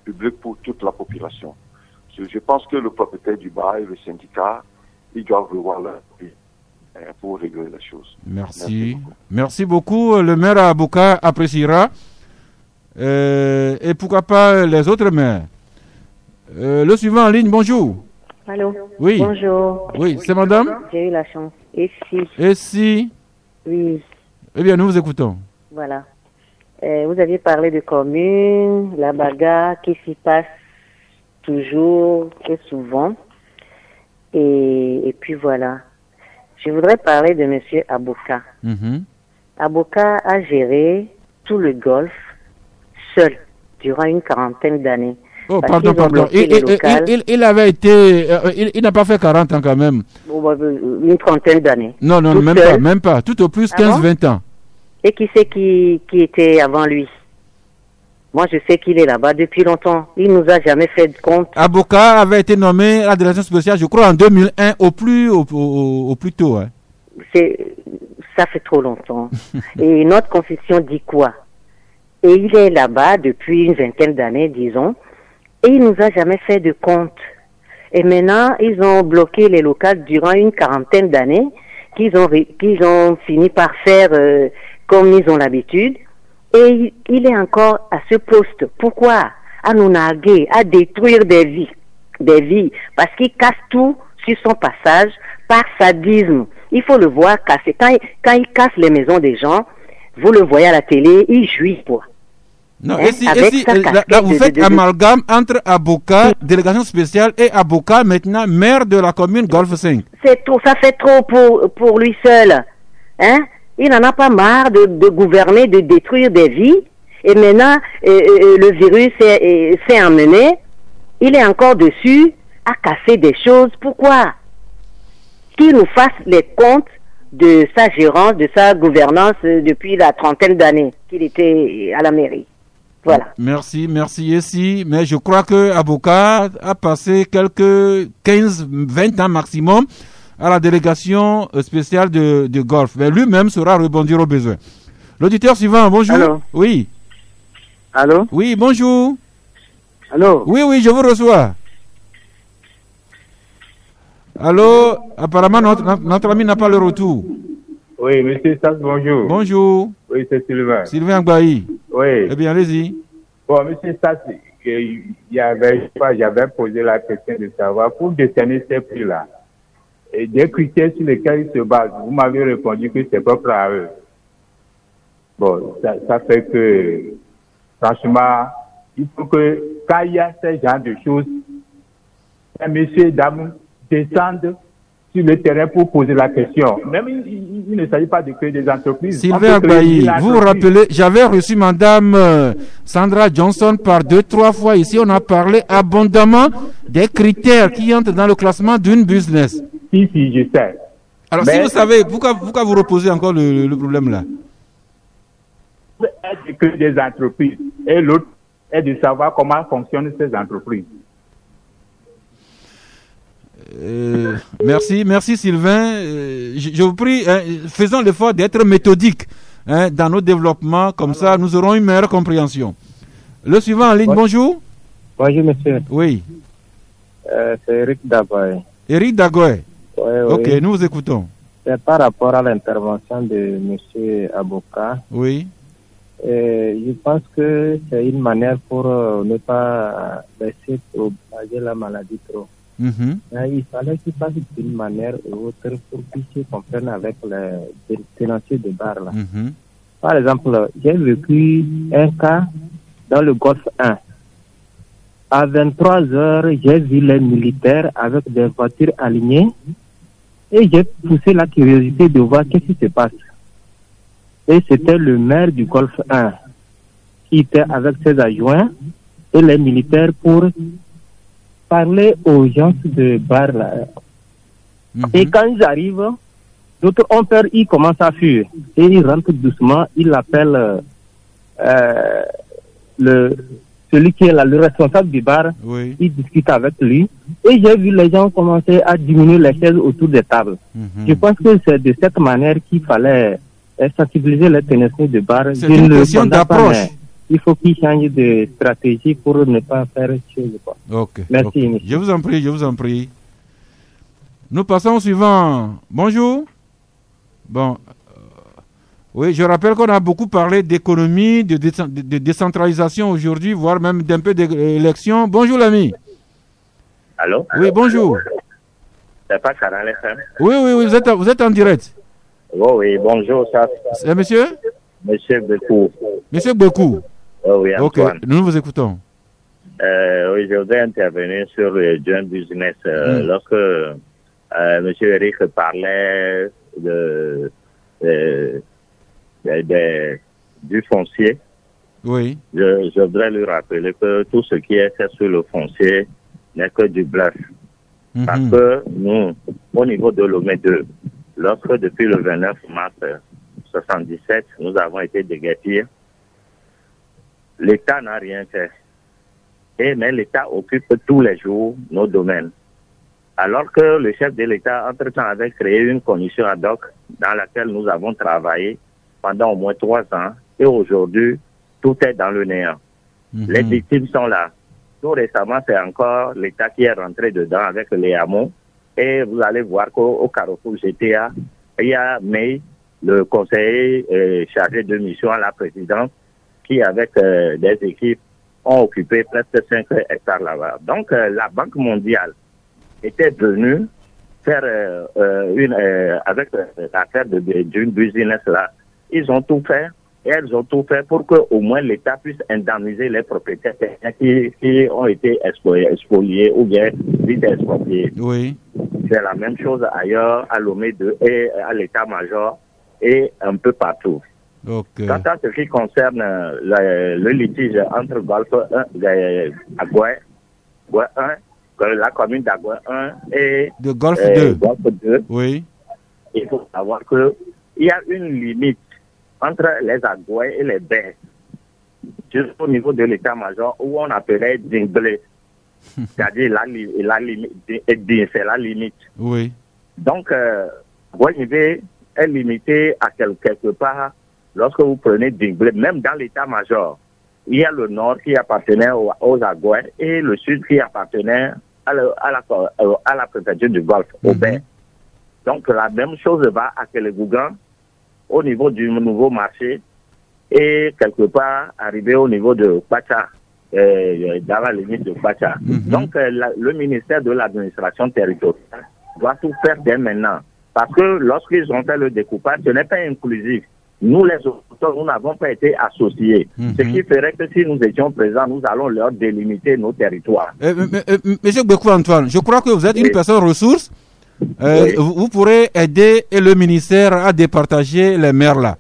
public pour toute la population. Je pense que le propriétaire du bar et le syndicat, ils doivent revoir leur vie pour régler les choses. Merci beaucoup. Le maire Aboka appréciera. Et pourquoi pas les autres maires. Le suivant en ligne, bonjour. Allô? Oui. Bonjour. Oui, c'est madame? J'ai eu la chance. Et si? Oui. Eh bien, nous vous écoutons. Voilà. Vous aviez parlé de communes, la bagarre qui s'y passe toujours et souvent. Et puis voilà. Je voudrais parler de M. Aboka. Aboka a géré tout le Golfe seul durant une quarantaine d'années. Oh, pardon. Il avait été... il n'a pas fait 40 ans quand même. Une trentaine d'années. Non, même pas. Tout au plus 15-20 ans. Et qui c'est qui était avant lui? Moi, je sais qu'il est là-bas depuis longtemps. Il nous a jamais fait de compte. Aboka avait été nommé à la délégation spéciale, je crois, en 2001, au plus tôt. Hein. Ça fait trop longtemps. Et notre constitution dit quoi? Et il est là-bas depuis une vingtaine d'années, disons, et il nous a jamais fait de compte. Et maintenant, ils ont bloqué les locales durant une quarantaine d'années, qu'ils ont fini par faire comme ils ont l'habitude. Et il est encore à ce poste. Pourquoi? À nous narguer, à détruire des vies, parce qu'il casse tout sur son passage par sadisme. Il faut le voir casser. Quand il casse les maisons des gens, vous le voyez à la télé, il jouit quoi. Non, là, vous faites amalgame entre Aboka, délégation spéciale, et Aboka, maintenant maire de la commune Golfe 5. C'est trop, ça fait trop pour lui seul. Hein? Il n'en a pas marre de gouverner, de détruire des vies. Et maintenant, le virus s'est emmené. Il est encore dessus à casser des choses. Pourquoi? Qu'il nous fasse les comptes de sa gérance, de sa gouvernance depuis la trentaine d'années qu'il était à la mairie. Voilà. Merci, Essi. Mais je crois que Aboka a passé quelques 15-20 ans maximum à la délégation spéciale de Golfe. Mais lui-même saura rebondir au besoin. L'auditeur suivant, bonjour. Allô? Oui. Allô? Oui, bonjour. Allô? Oui, je vous reçois. Allô? Apparemment, notre ami n'a pas le retour. Oui, monsieur Sass, bonjour. Bonjour. Oui, c'est Sylvain. Sylvain Gbaï. Oui. Eh bien, allez-y. Bon, monsieur Sass, j'avais posé la question de savoir, pour déterminer ces prix-là, et des critères sur lesquels ils se basent, vous m'avez répondu que c'est propre à eux. Bon, ça fait que, franchement, il faut que, quand il y a ce genre de choses, messieurs et dames descendent sur le terrain pour poser la question. Même il ne s'agit pas de créer des entreprises. Sylvain Agbaï, vous vous rappelez, j'avais reçu madame Sandra Johnson par 2-3 fois ici. On a parlé abondamment des critères qui entrent dans le classement d'une business. Si, je sais. Alors, si vous savez, pourquoi vous reposez encore le problème là? Est de créer des entreprises et l'autre est de savoir comment fonctionnent ces entreprises. Merci Sylvain. Je vous prie, faisons l'effort d'être méthodique dans nos développements, comme ça nous aurons une meilleure compréhension. Le suivant en ligne, bonjour. Bonjour monsieur. Oui. C'est Eric Dagoy. Eric Dagoy. Oui. Ok, nous vous écoutons. C'est par rapport à l'intervention de monsieur Aboka. Oui. Je pense que c'est une manière pour ne pas laisser propager la maladie trop. Il fallait qu'il fasse d'une manière ou autre pour qu'ils se comprennent avec les tenanciers de bar là. Par exemple, j'ai vécu un cas dans le Golfe 1. à 23h, j'ai vu les militaires avec des voitures alignées et j'ai poussé la curiosité de voir qu'est-ce qui se passe. Et c'était le maire du Golfe 1 qui était avec ses adjoints et les militaires pour parler aux gens de bar là. Et quand ils arrivent, d'autres ont peur, ils commencent à fuir. Et ils rentrent doucement, ils appellent celui qui est là, le responsable du bar. Oui. Ils discutent avec lui. Et j'ai vu les gens commencer à diminuer les chaises autour des tables. Je pense que c'est de cette manière qu'il fallait sensibiliser les tenanciers de bar. C'est une question d'approche. Il faut qu'ils changent de stratégie pour ne pas faire chose. Ok. Merci. Okay. Je vous en prie. Nous passons au suivant. Bonjour. Bon. Oui, je rappelle qu'on a beaucoup parlé d'économie, de décentralisation aujourd'hui, voire même d'un peu d'élection. Bonjour l'ami. Allô? Oui, bonjour. C'est pas Canal FM? Oui, vous êtes en direct. Oui, bonjour. C'est monsieur? Monsieur Bekou. Monsieur Bekou. Oui, Antoine. Ok, nous vous écoutons. Oui, je voudrais intervenir sur le joint business. Lorsque monsieur Eric parlait du foncier, oui. Je voudrais lui rappeler que tout ce qui est fait sur le foncier n'est que du bluff. Parce que nous, au niveau de Lomé 2, lorsque depuis le 29 mars 1977, nous avons été déguerpis, l'État n'a rien fait. Mais l'État occupe tous les jours nos domaines. Alors que le chef de l'État, entre-temps, avait créé une commission ad hoc dans laquelle nous avons travaillé pendant au moins 3 ans. Et aujourd'hui, tout est dans le néant. Les victimes sont là. Tout récemment, c'est encore l'État qui est rentré dedans avec les hameaux. Et vous allez voir qu'au Carrefour GTA, il y a May, le conseiller chargé de mission à la présidence, qui, avec des équipes, ont occupé presque 5 hectares là-bas. Donc, la Banque mondiale était venue faire avec l'affaire d'une business là. Ils ont tout fait, et elles ont tout fait pour qu'au moins l'État puisse indemniser les propriétaires qui ont été spoliés ou bien vite expropriés. Oui. C'est la même chose ailleurs, à Lomé 2 et à l'État-major et un peu partout. Okay. Quant à ce qui concerne le litige entre Golfe 1, Agoué 1, la commune d'Agoué 1 et de Golfe 2. Golfe 2, oui. Il faut savoir qu'il y a une limite entre les Agoué et les baies, jusqu'au niveau de l'état-major où on appelait Dinglé. C'est-à-dire la limite, c'est la limite. Oui. Donc, Agoué est limité à quelque part. Lorsque vous prenez Dinglé, même dans l'état-major, il y a le nord qui appartenait aux Agoué et le sud qui appartenait à la préfecture du Golfe, au Bain. Donc la même chose va à Kellegougan, au niveau du nouveau marché, et quelque part arriver au niveau de Pacha, dans la limite de Pacha. Donc le ministère de l'administration territoriale doit tout faire dès maintenant. Parce que lorsqu'ils ont fait le découpage, ce n'est pas inclusif. Nous, les auteurs, nous n'avons pas été associés. Ce qui ferait que si nous étions présents, nous allons leur délimiter nos territoires. Monsieur Bekou Antoine, je crois que vous êtes une personne ressource. Vous pourrez aider le ministère à départager les maires là.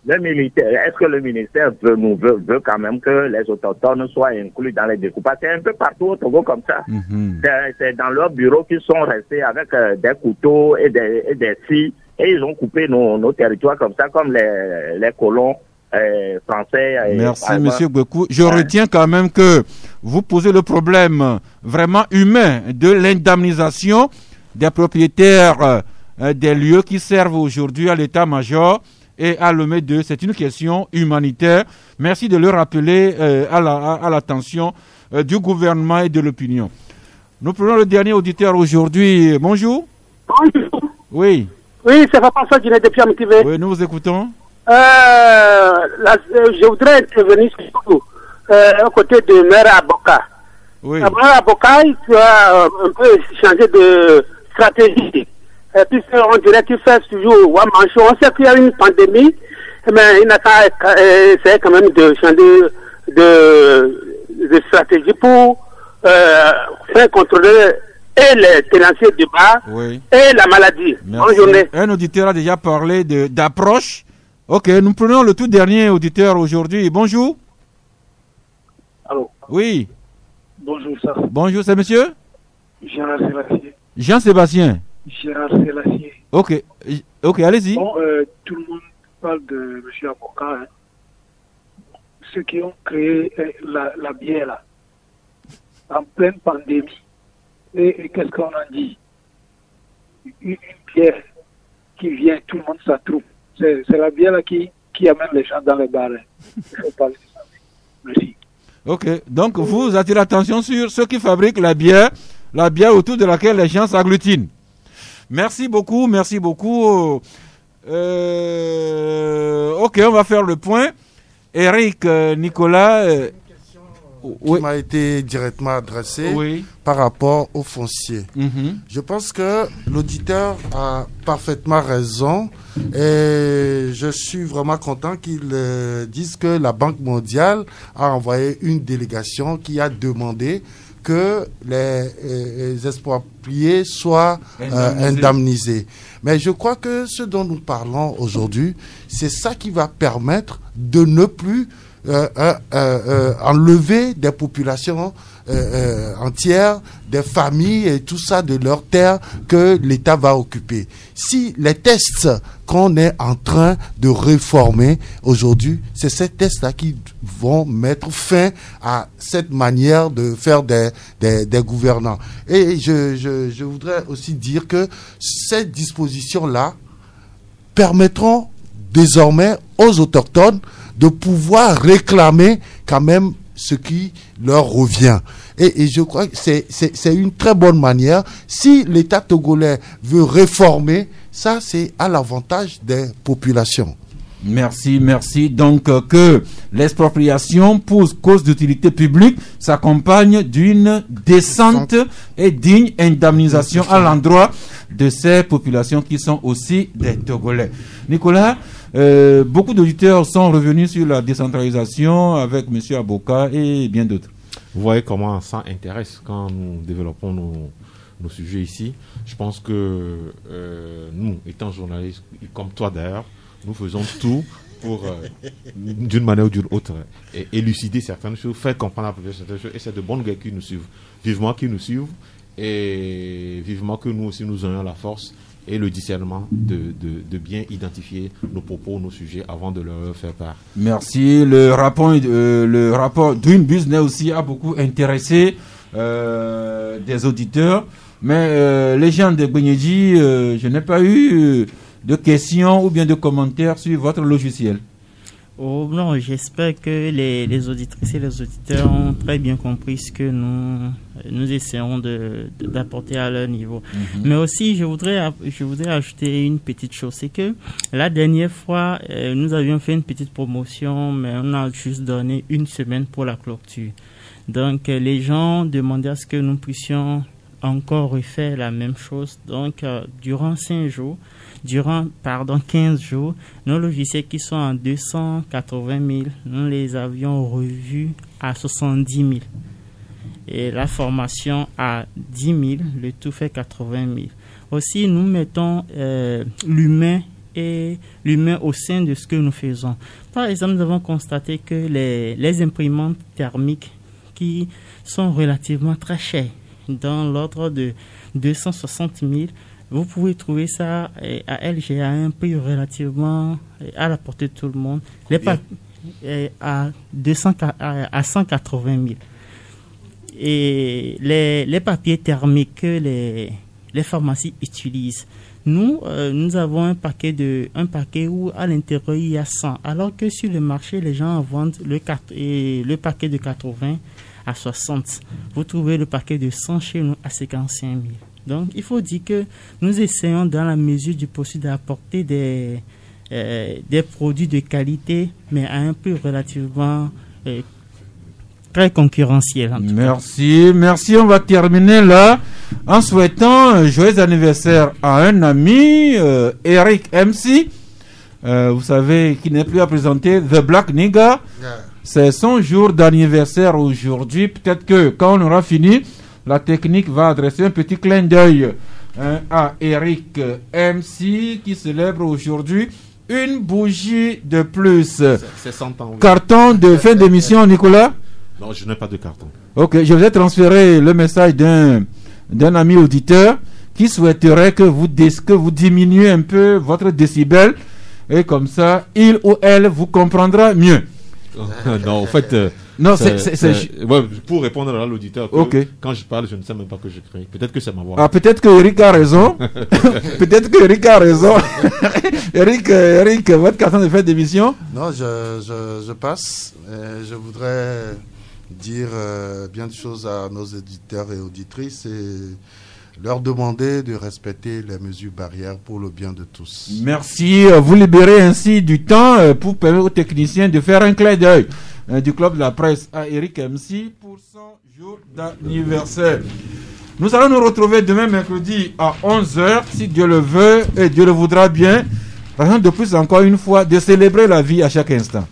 Le militaire, est-ce que le ministère veut quand même que les autochtones soient inclus dans les découpages? C'est un peu partout au Togo comme ça. C'est dans leur bureau qu'ils sont restés avec des couteaux et des scies. Et ils ont coupé nos territoires comme ça, comme les colons français. Merci, monsieur Bekou. Je retiens quand même que vous posez le problème vraiment humain de l'indemnisation des propriétaires des lieux qui servent aujourd'hui à l'état-major et à Lomé 2. C'est une question humanitaire. Merci de le rappeler à l'attention du gouvernement et de l'opinion. Nous prenons le dernier auditeur aujourd'hui. Bonjour. Bonjour. Oui. Oui, c'est Papa Sodine depuis Amitivé. Oui, nous vous écoutons. Je voudrais intervenir surtout aux côtés de maire Aboka. Oui. Maire Aboka, il doit un peu changer de stratégie. Puisqu'on dirait qu'il fait toujours Wamancho. On sait qu'il y a une pandémie, mais il n'a qu'à essayer quand même de changer de stratégie pour faire contrôler et les tenanciers de bar et la maladie. Merci. Bonne journée. Un auditeur a déjà parlé d'approche. Ok, nous prenons le tout dernier auditeur aujourd'hui. Bonjour. Allô. Oui. Bonjour, ça. Bonjour, c'est monsieur Gérard Sélassié. Jean-Sébastien. Gérard Sélassié. Ok, allez-y. Bon, tout le monde parle de monsieur Aboka. Hein. Ceux qui ont créé la bière, là, en pleine pandémie. Et qu'est-ce qu'on en dit? Une bière qui vient, tout le monde s'en trouve. C'est la bière là qui amène les gens dans les bars. Il faut parler de ça. Merci. Ok, donc vous attirez l'attention sur ceux qui fabriquent la bière autour de laquelle les gens s'agglutinent. Merci beaucoup. Ok, on va faire le point. Eric, Nicolas... qui m'a été directement adressé par rapport au foncier. Je pense que l'auditeur a parfaitement raison et je suis vraiment content qu'il dise que la Banque mondiale a envoyé une délégation qui a demandé que les expropriés soient indemnisés. Mais je crois que ce dont nous parlons aujourd'hui, c'est ça qui va permettre de ne plus enlever des populations entières, des familles et tout ça de leurs terres que l'État va occuper. Si les tests qu'on est en train de réformer aujourd'hui, c'est ces tests-là qui vont mettre fin à cette manière de faire des gouvernants. Et je voudrais aussi dire que ces dispositions-là permettront désormais aux autochtones de pouvoir réclamer quand même ce qui leur revient. Et je crois que c'est une très bonne manière. Si l'État togolais veut réformer, ça c'est à l'avantage des populations. Merci. Donc que l'expropriation pour cause d'utilité publique s'accompagne d'une décente et digne indemnisation à l'endroit de ces populations qui sont aussi des Togolais. Nicolas, beaucoup d'auditeurs sont revenus sur la décentralisation avec M. Aboka et bien d'autres. Vous voyez comment ça intéresse quand nous développons nos sujets ici. Je pense que nous, étant journalistes, comme toi d'ailleurs, nous faisons tout pour, d'une manière ou d'une autre, élucider certaines choses, faire comprendre la population certaines choses. Et c'est de bonnes guerres qui nous suivent. Vivement qu'ils nous suivent et vivement que nous aussi nous ayons la force et le discernement de bien identifier nos propos, nos sujets avant de leur faire part. Merci. Le rapport Dream Business aussi a beaucoup intéressé des auditeurs. Mais les gens de Gbenyedji, je n'ai pas eu de questions ou bien de commentaires sur votre logiciel. Oh non, j'espère que les auditrices et les auditeurs ont très bien compris ce que nous essayons d'apporter à leur niveau. Mais aussi, je voudrais ajouter une petite chose, c'est que la dernière fois, nous avions fait une petite promotion, mais on a juste donné une semaine pour la clôture. Donc, les gens demandaient à ce que nous puissions encore refaire la même chose. Donc, durant 15 jours, nos logiciels qui sont en 280 000, nous les avions revus à 70 000. Et la formation à 10 000, le tout fait 80 000. Aussi, nous mettons l'humain au sein de ce que nous faisons. Par exemple, nous avons constaté que les imprimantes thermiques qui sont relativement très chères, dans l'ordre de 260 000, vous pouvez trouver ça à LGA à un prix relativement à la portée de tout le monde. À 180 000. Et les papiers thermiques que les pharmacies utilisent. Nous avons un paquet où à l'intérieur il y a 100. Alors que sur le marché, les gens vendent le paquet de 80 à 60. Vous trouvez le paquet de 100 chez nous à 55 000. Donc, il faut dire que nous essayons dans la mesure du possible d'apporter des produits de qualité, mais à un prix relativement très concurrentiel. Merci. On va terminer là en souhaitant un joyeux anniversaire à un ami, Eric MC. Vous savez, qui n'est plus à présenter, The Black Nigga. C'est son jour d'anniversaire aujourd'hui. Peut-être que quand on aura fini, la technique va adresser un petit clin d'œil à Eric MC qui célèbre aujourd'hui une bougie de plus. C'est 100 ans. Oui. Carton de fin d'émission, Nicolas? Non, je n'ai pas de carton. Ok, je vous ai transféré le message d'un ami auditeur qui souhaiterait que vous diminuez un peu votre décibel et comme ça, il ou elle vous comprendra mieux. Non, en fait... non, ouais, pour répondre à l'auditeur, okay. Quand je parle, je ne sais même pas que je crie. Peut-être que c'est ma voix. Ah, peut-être que Eric a raison. Peut-être que Eric a raison. Eric, votre carton de fin d'émission? Non, je passe. Je voudrais dire bien des choses à nos éditeurs et auditrices et leur demander de respecter les mesures barrières pour le bien de tous. Merci. Vous libérez ainsi du temps pour permettre aux techniciens de faire un clin d'œil du club de la presse à Eric MC pour son jour d'anniversaire. Nous allons nous retrouver demain mercredi à 11h si Dieu le veut et Dieu le voudra bien. Raison de plus encore une fois de célébrer la vie à chaque instant.